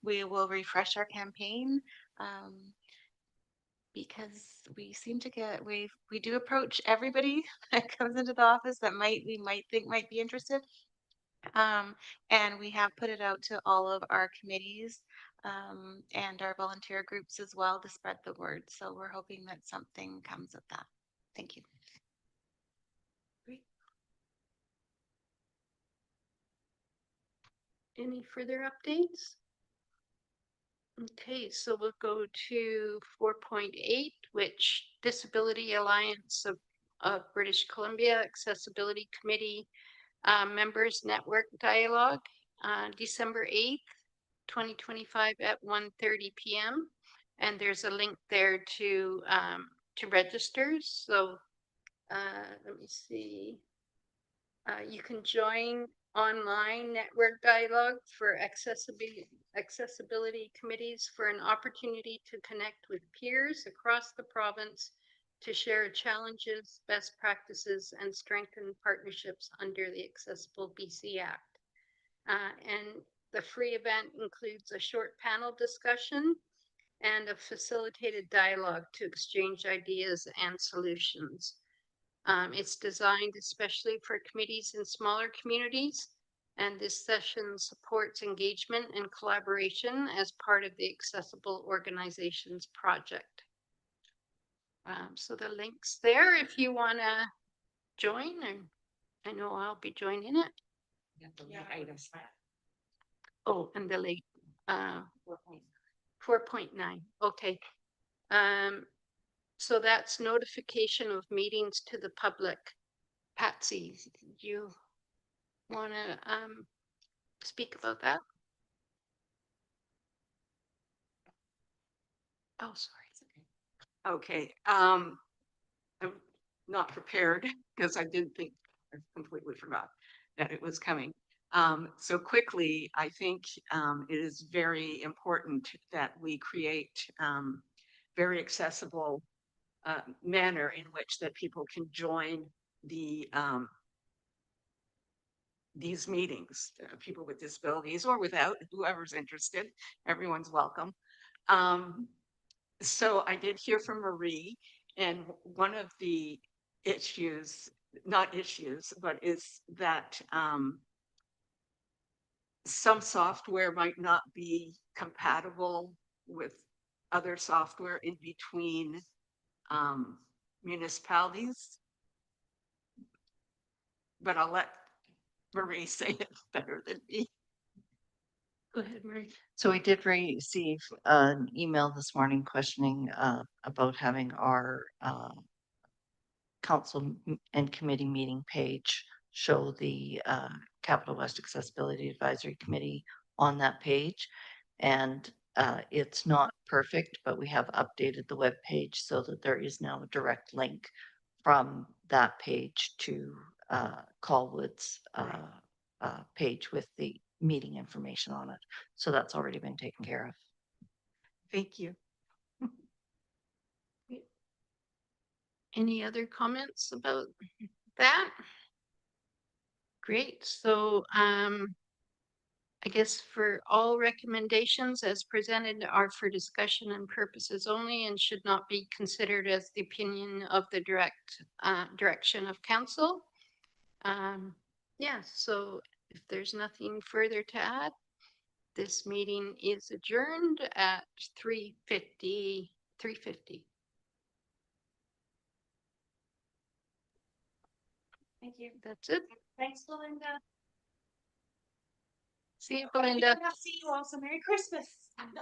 we will refresh our campaign because we seem to get, we do approach everybody that comes into the office that we might think might be interested. And we have put it out to all of our committees and our volunteer groups as well to spread the word. So we're hoping that something comes of that. Thank you. Great. Any further updates? Okay, so we'll go to 4.8, which Disability Alliance of British Columbia Accessibility Committee Members Network Dialogue, December 8th, 2025 at 1:30 p.m. And there's a link there to register. So let me see. You can join online network dialogue for accessibility committees for an opportunity to connect with peers across the province to share challenges, best practices, and strengthen partnerships under the Accessible BC Act. And the free event includes a short panel discussion and a facilitated dialogue to exchange ideas and solutions. It's designed especially for committees in smaller communities, and this session supports engagement and collaboration as part of the Accessible Organizations project. So the link's there if you want to join, and I know I'll be joining it. Oh, and the late 4.9. Okay. So that's notification of meetings to the public. Patsy, do you want to speak about that? Oh, sorry. Okay, I'm not prepared because I didn't think, I completely forgot that it was coming. So quickly, I think it is very important that we create very accessible manner in which that people can join these meetings, people with disabilities or without, whoever's interested, everyone's welcome. So I did hear from Marie, and one of the issues, not issues, but is that some software might not be compatible with other software in between municipalities. But I'll let Marie say it better than me. Go ahead, Marie. So we did receive an email this morning questioning about having our council and committee meeting page show the Capital West Accessibility Advisory Committee on that page. And it's not perfect, but we have updated the web page so that there is now a direct link from that page to Callwood's page with the meeting information on it. So that's already been taken care of. Thank you. Any other comments about that? Great. So I guess for all recommendations as presented are for discussion and purposes only and should not be considered as the opinion of the direction of council. Yeah, so if there's nothing further to add, this meeting is adjourned at 3:50. Thank you. That's it. Thanks, Belinda. See you, Belinda. I'll see you also. Merry Christmas.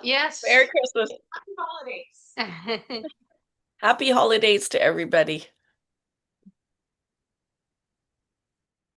Yes. Merry Christmas. Happy holidays. Happy holidays to everybody.